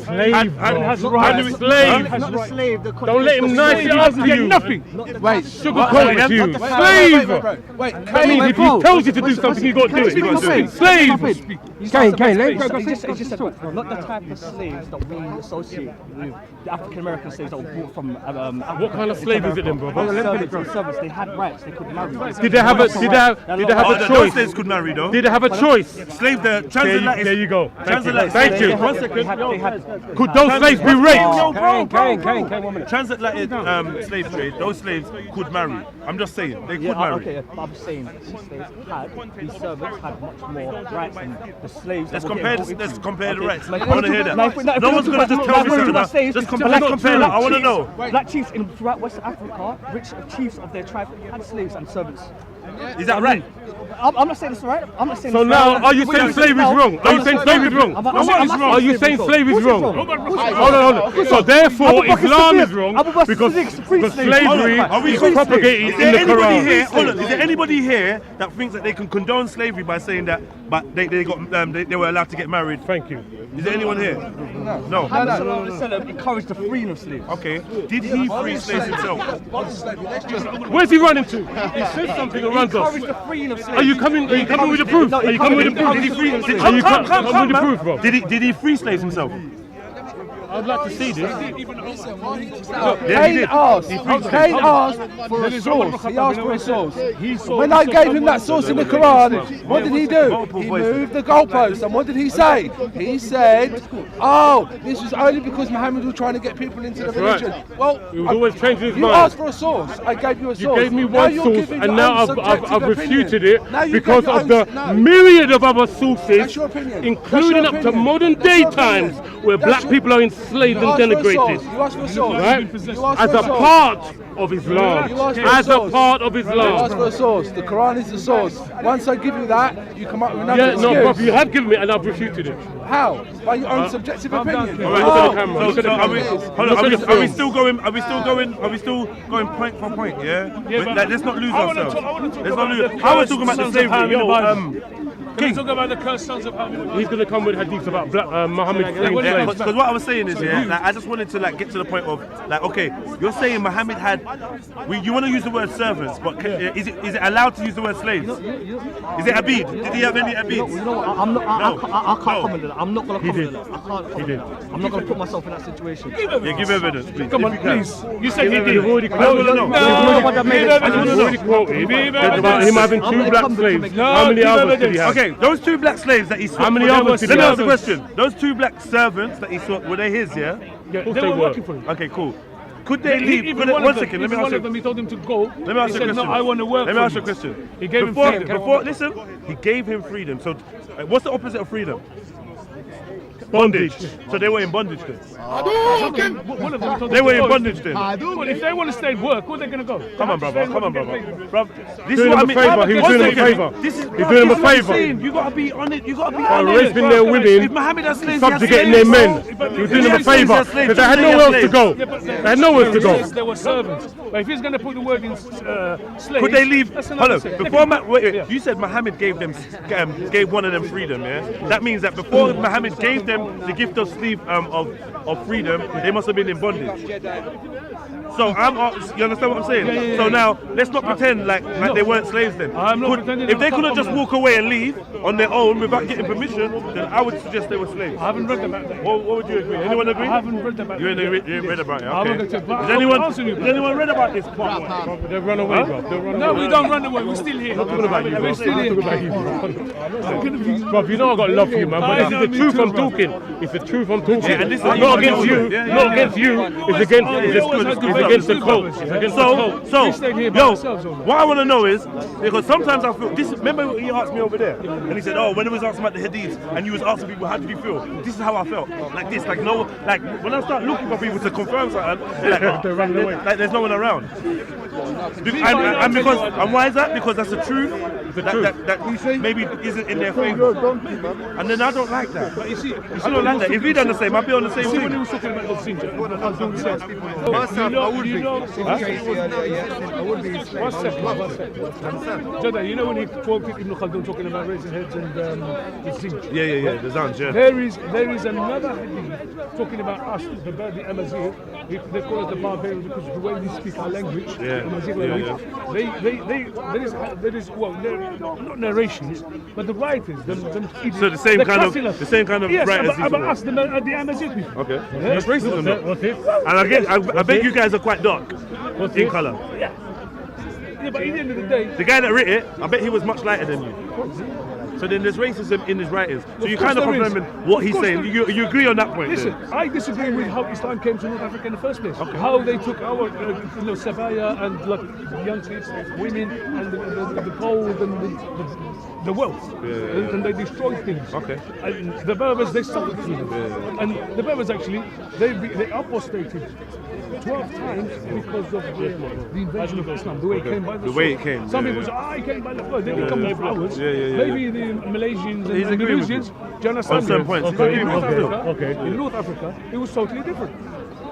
Slave, bro. Has How rights. do we slave? Not the slave. The Don't let him knife it up to you. Nothing. Wait, Sugarcoat it to you. Slave! Wait, That means if he tells you to do something, you got to do it. Slave! Cain, it's just a talk. Not the type of slaves that we associate with the African American slaves that were brought from. What kind of slave is it then, bro? Servants. They had rights. They could marry. Did they have a Those choice? slaves could marry though. Did they have a choice? Slave the transatlantic. There you go. Transatlantic. Thank you. 1 second. Could those slaves be raped? Cain, 1 minute. Transatlantic slave trade. Those slaves could marry. I'm just saying they could marry. Okay, but I'm saying these servants had much more rights than the slaves. Let's compare the rights. Like, I want to hear that. No one's gonna just tell me something. Just compare that. I want to know. Black chiefs throughout West Africa, rich chiefs of their tribe had slaves and servants. Is that right? I'm not saying it's right. I'm not saying. So it's now, right. are you saying slave is wrong? Are you saying slave is wrong? Are you saying slave is wrong? Hold on. So therefore, Islam is wrong because slavery is propagated in the Quran. Hold on. Is there anybody here that thinks that they can condone slavery by saying that, but they were allowed to get married? Thank you. Is there anyone here? No. Muhammad encouraged the freeing of slaves. Okay. Did he free slaves himself? Where's he running to? He says something and runs off. Encouraged the freeing of slaves. Are you coming with the proof? Are you coming with the proof? Are you coming with the proof, bro? Did he free slaves himself? I'd like to see this. Cain asked for a source. He asked for a source. When I gave him that source in the Quran, what did he do? He moved the goalposts. And what did he say? He said, "Oh, this was only because Muhammad was trying to get people into the religion." Well, He was always changing his you mind. asked for a source. I gave you a source. You gave me Now one you're source, giving and your now own I've subjective refuted opinion. it Now you because gave your of the own- no. myriad of other sources, That's your opinion. including That's your up to opinion. modern That's day your times opinion. where That's black your- people are enslaved and You asked for a denigrated. source. You asked for a source. Right? You asked As for a source. part of Islam. You asked for a As a source. part of You asked Islam. for a source. The Quran is the source. Once I give you that, you come up with another Yeah, no, excuse. bro, you have given me and I've refuted it. How? By your own subjective opinion. All right, look at the camera. Look at the camera. Are we still going point for point? Yeah. Let's not lose ourselves. Let's not lose. I was talking about the slavery. Can we talk about the cursed sons of Ham? He's going to come with hadiths about Muhammad. Because what I was saying is, I just wanted to get to the point of okay, you're saying Muhammad had. You want to use the word servants, but is it allowed to use the word slaves? Is it abid? Did he have any abid? You know what? I can't comment on that. I'm not going to comment on that. I can't comment. did. I'm not going to put myself in that situation. Yeah, give evidence, please. Come on, please. You said he did. You've already I want to know. You've already quoted about him having two black slaves. How many others did he have? Okay, those two black slaves that he saw. How many others did Let he me have? ask the question. Those two black servants that he saw, were they his? Yeah. Of course They they were were. working for him. Okay, cool. Could they leave? Even One second. Let me ask one of them, you. he told him to go. Let me ask He you a said, question. no, I want to work Let me for ask you a you. question. He gave him freedom. Listen, he gave him freedom. So, what's the opposite of freedom? Bondage. So they were in bondage then. One of them told They him were to in go. bondage then. Well, if they want to stay and work, where are they going to go? Come on, brother. Come on, brother. This is Doing what I him a mean. favour. He was doing him a favour. This is He's doing him a this is what I'm favour. saying. You gotta be on it. You gotta be By on it. raping their women, If Muhammad has slaves, he has subjugating slaves. their men. He was doing them a favour because they had nowhere else to go. They had nowhere else to Yes, go. they were servants. But if he's going to put the word in slaves, Could they leave? that's Hold another on. thing. Before wait, you said Muhammad gave them, gave one of them freedom. Yeah. That means that before Muhammad gave them the gift of sleep of freedom, they must have been in bondage. So you understand what I'm saying? So now let's not pretend like they weren't slaves then. I'm not pretending. If they couldn't just walk away and leave on their own without getting permission, then I would suggest they were slaves. I haven't read about that. What would you agree? Anyone agree? I haven't read about You that. ain't read about it. I'm Okay. not gonna but Has I'm anyone answering you, has bro. anyone read about this part? They run away, bro. They run No, away. we don't run away. We're still here. I'm talking about you, bro. We're still here. Bro, you know I got love for you, man. I But know, this is the me truth too, I'm bro. talking. It's the truth I'm talking. Yeah, and this is Not how you against do you. it. Yeah, Not yeah. against you. It's against. It's against the cult. It's against the cult. So, We stayed here by yo, ourselves, or not? what I want to know is, because sometimes I feel, remember he asked me over there, and he said, when he was asking about the hadiths, and you was asking people, how did you feel? This is how I felt, like this, like when I start looking for people to confirm something, They're running away. like there's no one around. And why is that? Because that's the truth. That maybe isn't in their favour. And then I don't like that. But you see, I don't like that. If he done the same, I'd be on the same See when he thing. was talking about the Sinja, One second. Jedi, you know when he quoted Ibn Khaldun talking about raising heads and the Sinj? Yeah, the Zanj, yeah. There is another hadith talking about us, the Amazigh. They call us the barbarians because the way we speak our language, Amazigh language. There is not narrations, but the writers, So the same kind of yes, writers. about us, the Amazigh people. Okay. Yeah. That's racist, though. What's this? And I bet you guys are quite dark in colour. Yeah, but at the end of the day, The guy that wrote it, I bet he was much lighter than you. So then there's racism in his writings. So you kind of confirming what he's saying. You agree on that point? listen, then? I disagree with how Islam came to North Africa in the first place. How they took our, Sabaya and like young kids, women, and the gold and the wealth, and they destroyed things. Okay. And the Berbers, they suffered through them. And the Berbers actually, they apostated 12 times because of the invasion of Islam, the way it came by the sword. way it came, Some yeah, people say, it came by the flood. They didn't come with flowers. Yeah. Maybe the Malaysians and He's agreeing with Indonesians, you. do you understand? On some points. But in Okay. North Africa, it was totally different.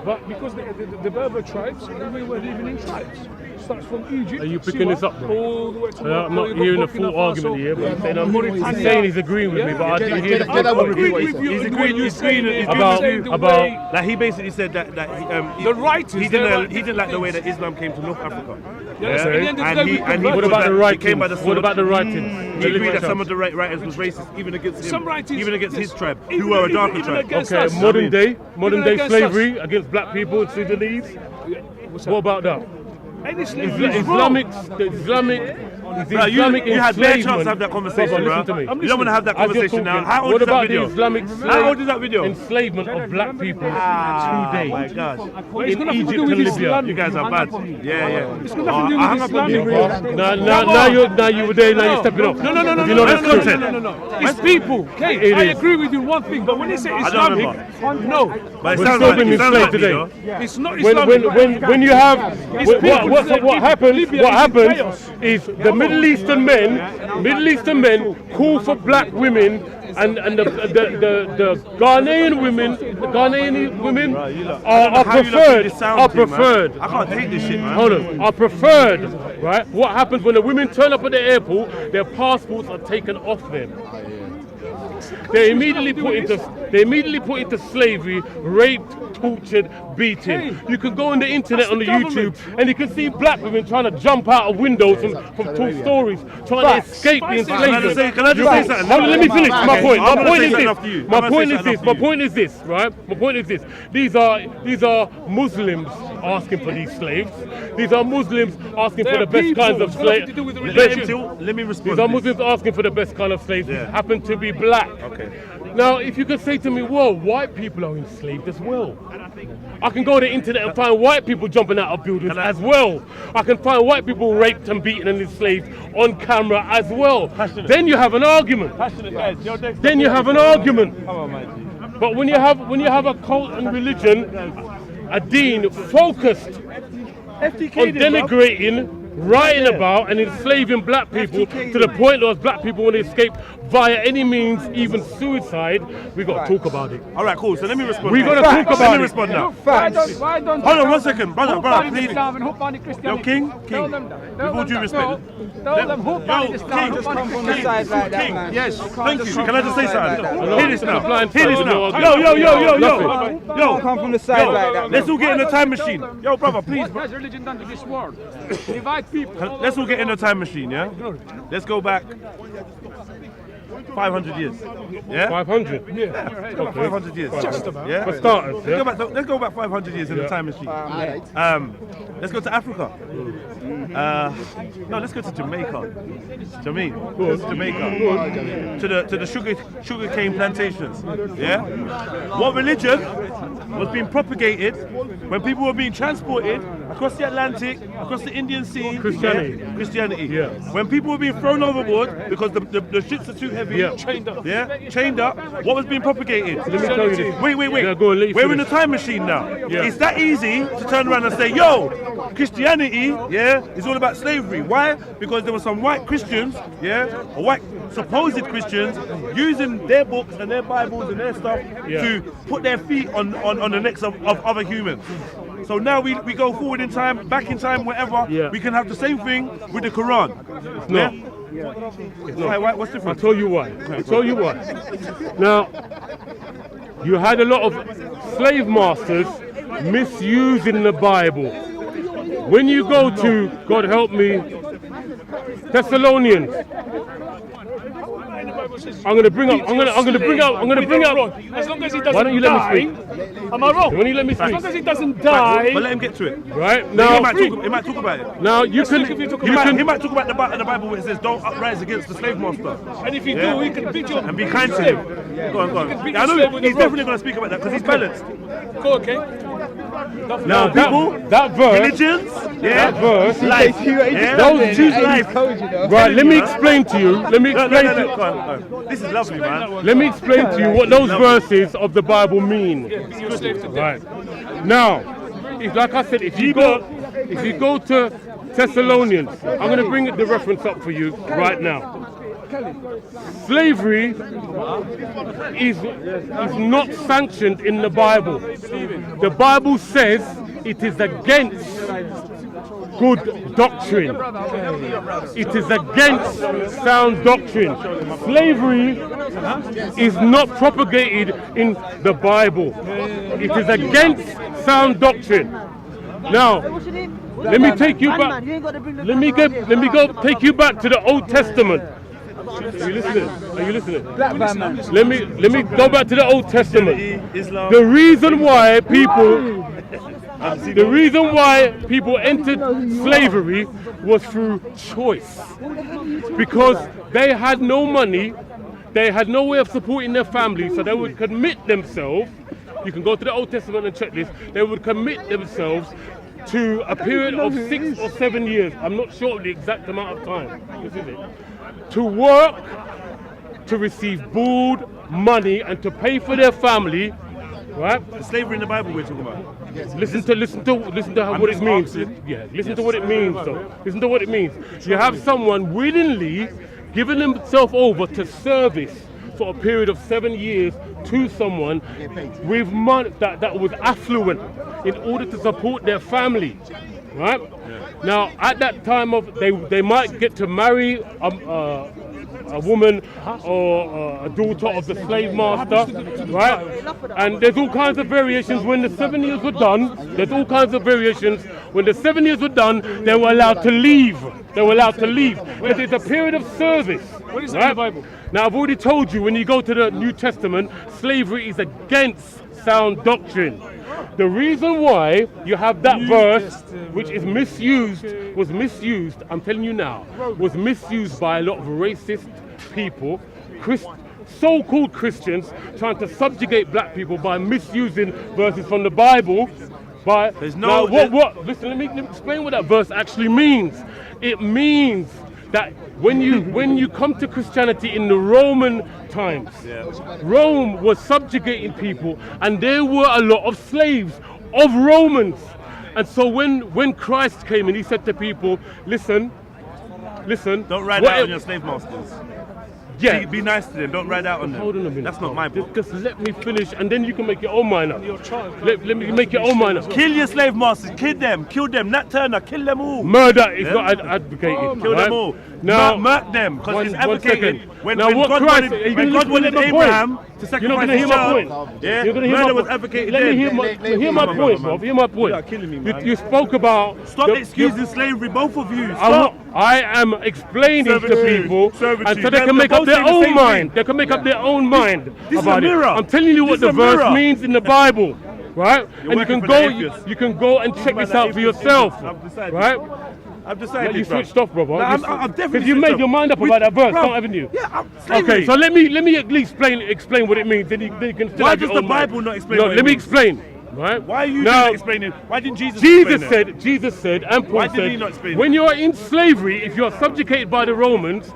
But because the Berber tribes, we were living in tribes. Starts from Egypt. Are you picking this up, bro? All the way to I'm not hearing a full argument here, but he's saying he's agreeing with me, but I didn't hear the full argument. He's agreeing about like he basically said that the writers, he didn't like the way that Islam came to North Africa. Yes, at the end of the day, we And he what thought about that the it writings? came by the What sword. about the writings? He agreed that some of the writers was racist, even against him, Some writings- even against his yes. tribe, Even- who were a darker even tribe. against Okay, us. modern day against slavery against black people in Sudanese. What about that? Any slavery is wrong. Islamic Bro, you had bare chance enslavement. to have that conversation, Brother, bro. listen to me. You don't want to have that I'm just conversation now. talking. How old What is that about video? the Islamic How old is that video? enslavement of black people Oh my today God. in Egypt and Libya? You guys are bad. Yeah. It's got nothing to do with I hung up on you, Islam. Now you were there. Now you're stepping off. No. You know that's content. No. It's people. Okay, It I is. agree with you on one thing, but when they say don't Islamic, no, But it We're sounds still like being it sounds enslaved like me, today. though. it's not Islamic. When you have people what happens Libya is in chaos. is the Middle Eastern men call for black women and the Ghanaian women are preferred. I can't take this shit, man. Hold on, are preferred, right? What happens when the women turn up at the airport? Their passports are taken off them. They're immediately put into slavery, raped, tortured, beaten. You can go on the internet on the YouTube and you can see black women trying to jump out of windows from tall stories, trying to escape the enslavement. Can I just say something? Hold on, let me finish. My point. I'm My gonna point say is something this. after you. My I'm gonna point say is something this. after My you. point is this. Right. My point is this. These are Muslims asking for these slaves. These are Muslims asking for the best kinds of slaves. Let me respond. These are Muslims asking for the best kind of slaves. Yeah. Happen to be black. Okay. Now, if you could say to me, well, white people are enslaved as well. I can go on the internet and find white people jumping out of buildings as well. I can find white people raped and beaten and enslaved on camera as well. Then you have an argument. Then you have an argument. But when you have a cult and religion, a deen focused on denigrating, writing about and enslaving black people to the point that black people want to escape via any means, even suicide, we got to talk about it. All right, cool. So let me respond. We got to talk Let about me it. respond now. Why don't Hold on 1 second, brother, please. Yo, King, Tell them that. with all due respect. Tell them who banned Islam. Just come from the side like that, man. Yes, thank you. just Can I just say come from something? the Hear this now. Blind Hear this side, now. no Yo. Come from the side like that, Let's man. all get in the time machine. Yo, brother, please. What has religion done to this world? Divide people. Let's all get in the time machine, yeah? Let's go back 500 years. Yeah? 500. Let's go back 500 years. Yeah? For starters, yeah? Let's go back 500 years in the time machine. Let's go to Africa. No, let's go to Jamaica. Jamaica. Let's go to Jamaica. To the sugar cane plantations. Yeah? What religion was being propagated when people were being transported across the Atlantic, across the Indian Sea? Christianity. Yeah? Christianity. Yeah. When people were being thrown overboard because the ships are too heavy, Yeah. chained up, what was being propagated? Let me tell you this. Wait. Yeah, go on, let you We're in finish. the time machine now. Yeah. It's that easy to turn around and say, yo, Christianity, is all about slavery. Why? Because there were some white Christians, or white supposed Christians, using their books and their Bibles and their stuff to put their feet on the necks of other humans. So now we go forward in time, back in time, whatever. We can have the same thing with the Quran. No. Why? What's different? I'll tell you why. Now, you had a lot of slave masters misusing the Bible. When you go to, God help me, Thessalonians, I'm going to bring up. As long as he doesn't Why don't you let me speak? Am I wrong? When you let me speak. As long as he doesn't die. But let him get to it. Right now, He might talk about it. Now you can. He might talk about the Bible where it says, "Don't uprise against the slave master." And if you do, he can beat you up. And be kind to him. Go on. I know he's definitely going to speak about that because he's balanced. Go, okay. Now that verse, religions, that verse, life, those Jews' life. Right, let me explain to you. This is lovely, man. Let me explain to you what those verses of the Bible mean. Right. Now, like I said, if you go to Thessalonians, I'm going to bring the reference up for you right now. Slavery is not sanctioned in the Bible. The Bible says it is against good doctrine. It is against sound doctrine. Slavery is not propagated in the Bible. It is against sound doctrine. Now, let me take you back. Let me go take you back to the Old Testament. Are you listening? Black man. Let me go back to the Old Testament. The reason why people entered slavery was through choice, because they had no money, they had no way of supporting their family, so they would commit themselves. You can go to the Old Testament and check this. They would commit themselves to a period of 6 or 7 years. I'm not sure of the exact amount of time. This is it. To work, to receive board, money, and to pay for their family. Right? The slavery in the Bible we're talking about. Listen to what it means. Yeah, listen to what it means though. Listen to what it means. You have someone willingly giving himself over to service for a period of 7 years to someone with money that was affluent in order to support their family. Right? Now, at that time of they might get to marry a woman or a daughter of the slave master, right? And there's all kinds of variations. When the 7 years were done, there's all kinds of variations. When the 7 years were done, they were allowed to leave. Because it's a period of service. What is that in the Bible? Now, I've already told you, when you go to the New Testament, slavery is against sound doctrine. The reason why you have that verse, which is misused, I'm telling you now, was misused by a lot of racist people, so-called Christians, trying to subjugate black people by misusing verses from the Bible. Listen, let me explain what that verse actually means. It means that when you come to Christianity in the Roman times, Rome was subjugating people, and there were a lot of slaves of Romans. And so when Christ came and he said to people, listen. Don't ride out on your slave masters. Yeah. Be nice to them. Don't ride out on them. Hold on a minute. That's not my book. Just let me finish, and then you can make your own mind up. Let me make your own mind up. Kill your slave masters. Kill them. Nat Turner. Kill them all. Murder is not advocated. Kill them all. Now, murk them, because it's advocated. When God wanted Abraham to sacrifice his child, murder was advocated. Let me hear my point, bro. Hear my point. You spoke about. Stop excusing slavery, both of you. Stop. I am explaining to people, and so they can make up their own mind. They can make up their own mind about it. I'm telling you what the verse means in the Bible, right? And you can go and check this out for yourself, right? I've decided. You switched off, brother. I'm definitely. Because you made your mind up about that verse, haven't you? Yeah. Okay, so let me at least explain what it means. Then you can still. Why does the Bible not explain? No, let me explain. Right? Why are you not explaining? Why didn't Jesus explain it? Jesus said, and Paul Why said, did he not explain when you are in slavery, if you are subjugated by the Romans,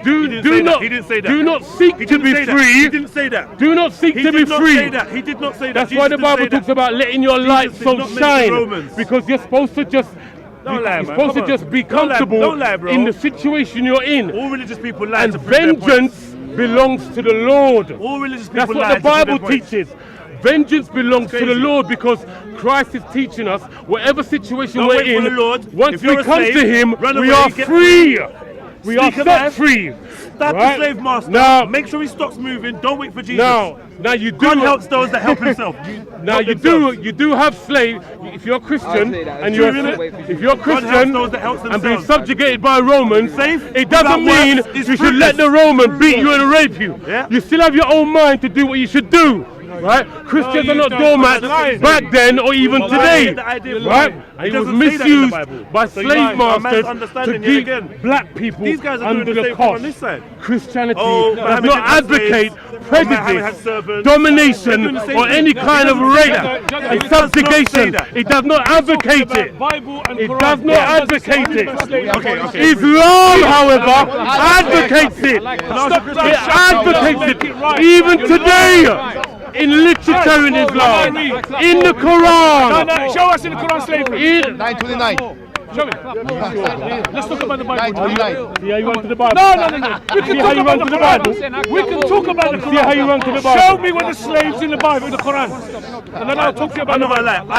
Do not seek to be free. He didn't say that. Do not seek to be free. He did not say that. That's Jesus why the didn't say Bible talks that. about letting your light Jesus did so not mention shine, Romans. because you're supposed to just. Don't lie, You're man. supposed Come to just on. be Don't lie, comfortable bro. in the situation you're in. All religious people lie And to prove their points. vengeance belongs to the Lord. All religious That's people what lie the to prove Bible their points. teaches. Vengeance belongs to the crazy. Lord, because Christ is teaching us whatever situation Don't we're wait for in, the Lord. once If we you're a come slave, to Him, run we away, are get free. We are Speak set alive. free. Stop Right? the slave master. Now- Make sure he stops moving. Don't wait for Jesus. Now you do. God helps those that help himself. Now Help you themselves. do have slaves. If you're a Christian say that. and True, you're innit? if you're a God helps Christian those that helps and being themselves. subjugated by Romans, Faith it doesn't without mean works is you should let fruitless. the Roman beat you and rape you. Yeah. You still have your own mind to do what you should do. Right? Christians are not doormats back then or even But today. get the idea from Right? it. And It it was doesn't say that in the misused Bible. by So slave you- a man's masters to understanding yet keep again. black people These guys are doing under the the same thing on cost. this side. Christianity Oh, does Muhammad not had advocate slaves. Muhammad had prejudice, servants. They're domination, doing the same or thing. any It kind of doesn't say rape that. and It does not say subjugation. that. It does not advocate it. Bible and It Quran. does not advocate it. Okay. Islam, however, advocates it. It advocates it. Even today, in literature in Islam, in the Quran. No, show us in the Quran slavery. In 929. Show me. Let's talk about the Bible. 929. See how you run to the Bible. No. We can See how talk you about run the to the Quran. Bible. We can talk about the Quran. See how you run to the Bible. Show me where the slaves in the Bible, in the Quran. And then I'll talk to you about I'm the not gonna Bible. lie.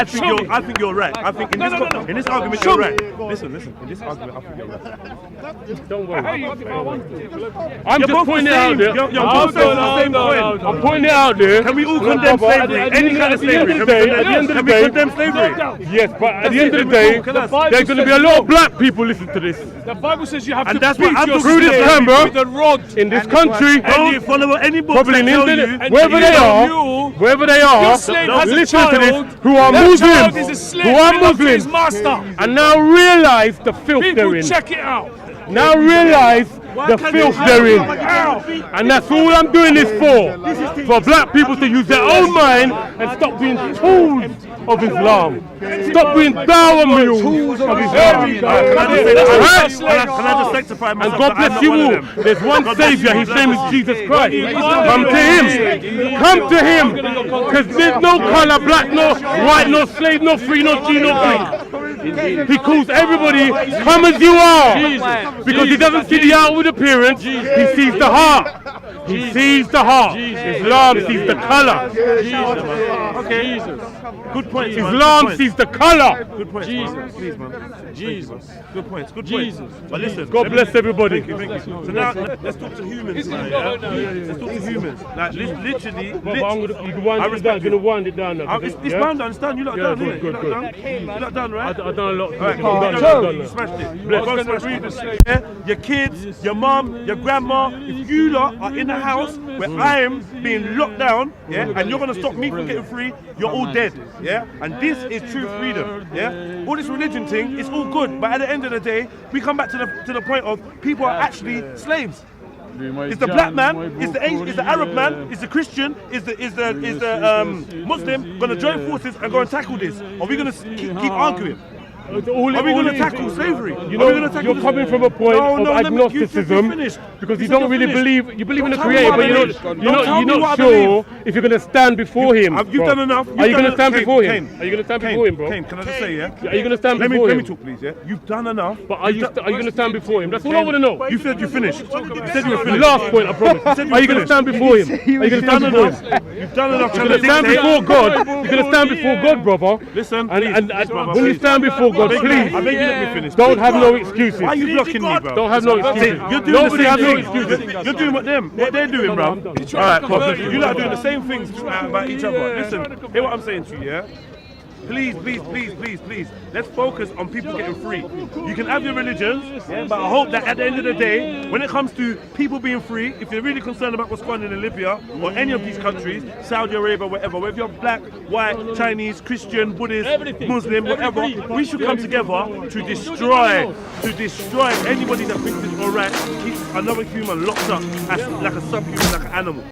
I think you're right. I think in No, this no, no, no. in this argument Show you're me. right. Listen. In this argument, I think you're right. Don't worry. Hey, if I want to. I'm You're just both pointing the it out same. there. You're both saying the same point. I'm pointing it out there. Can we all condemn slavery? Any kind of slavery? At the end of the Can we day, condemn slavery? yes, but at the end of the That's day, it. Can I- there's going to be a lot of black people listening to this. The Bible says you have And to that's what beat I'm your talking Through this about. camera, with a rod. in this country, Don't follow any books probably in that tell England, you. wherever they are, Your slave as a listen to child, this, who are that child is a Muslims, slave who are belongs to his Muslims, master. and now realize the filth they're People in. check it out. Now realize the filth they're in. And that's all I'm doing this for black people to use their own mind and stop being tools of Islam. Stop being dawah mules of Islam. Can I just sanctify And myself? God that I'm bless not you one of all. them? There's one God bless Savior, you. His name is Jesus Christ. Come to Him. Come to Him. Because there's no color, black, no white, no slave, no free, no Jew, no Greek. He calls everybody, come as you are. Because He doesn't see the outward appearance, He sees the heart. He sees the heart. Islam sees the color. Okay. Good point. Islam sees the color. Good point. Jesus. Please, man. Jesus. Good points. Good points. But listen. God bless everybody. Thank you. So now let's talk to humans. Now, yeah? Let's talk to humans. Like literally. I'm going to wind it down now. It's bound to understand. You're not done, innit? Good. You're not done, right? I've done a lot. You smashed it. Yeah? Your kids, your mum, your grandma. If you lot are in a house where I am being locked down, yeah, and you're gonna stop me from getting free, you're all dead, yeah. And this is true freedom, yeah. All this religion thing, it's all good, but at the end of the day, we come back to the point of people are actually slaves. Is the black man, is the Arab man, is the Christian, is the Muslim gonna join forces and go and tackle this? Are we gonna keep arguing? Are we going to tackle slavery? You know, you're coming from a point of agnosticism because you don't really believe in the Creator, but you're not sure if you're going to stand before Him. You've done enough. Are you going to stand before Him? Are you going to stand before Him, bro? Cain, can I just say, yeah? Are you going to stand before Him? Let me talk, please, yeah? You've done enough. But are you going to stand before Him? That's all I want to know. You said you finished. You said you were The finished. last point, I promise. Are you going to stand before Him? Are you going to stand before Him? You've done enough. You're going to stand before God. You're going to stand before God, brother. Listen, and when you stand before God, please. I beg you, let me finish. Don't have no excuses. Why are you blocking me, bro? Don't have no excuses. You're doing Nobody the has same no thing. excuses. You're doing what they're doing, bro. Alright, cool. You lot are doing the same things about each other. Listen, hear what I'm saying to you, yeah? Please, let's focus on people getting free. You can have your religions, yeah, but I hope that at the end of the day, when it comes to people being free, if you're really concerned about what's going on in Libya or any of these countries, Saudi Arabia, whatever, whether you're black, white, Chinese, Christian, Buddhist, Muslim, whatever, we should come together to destroy anybody that thinks it's alright, keep another human locked up as like a subhuman, like an animal.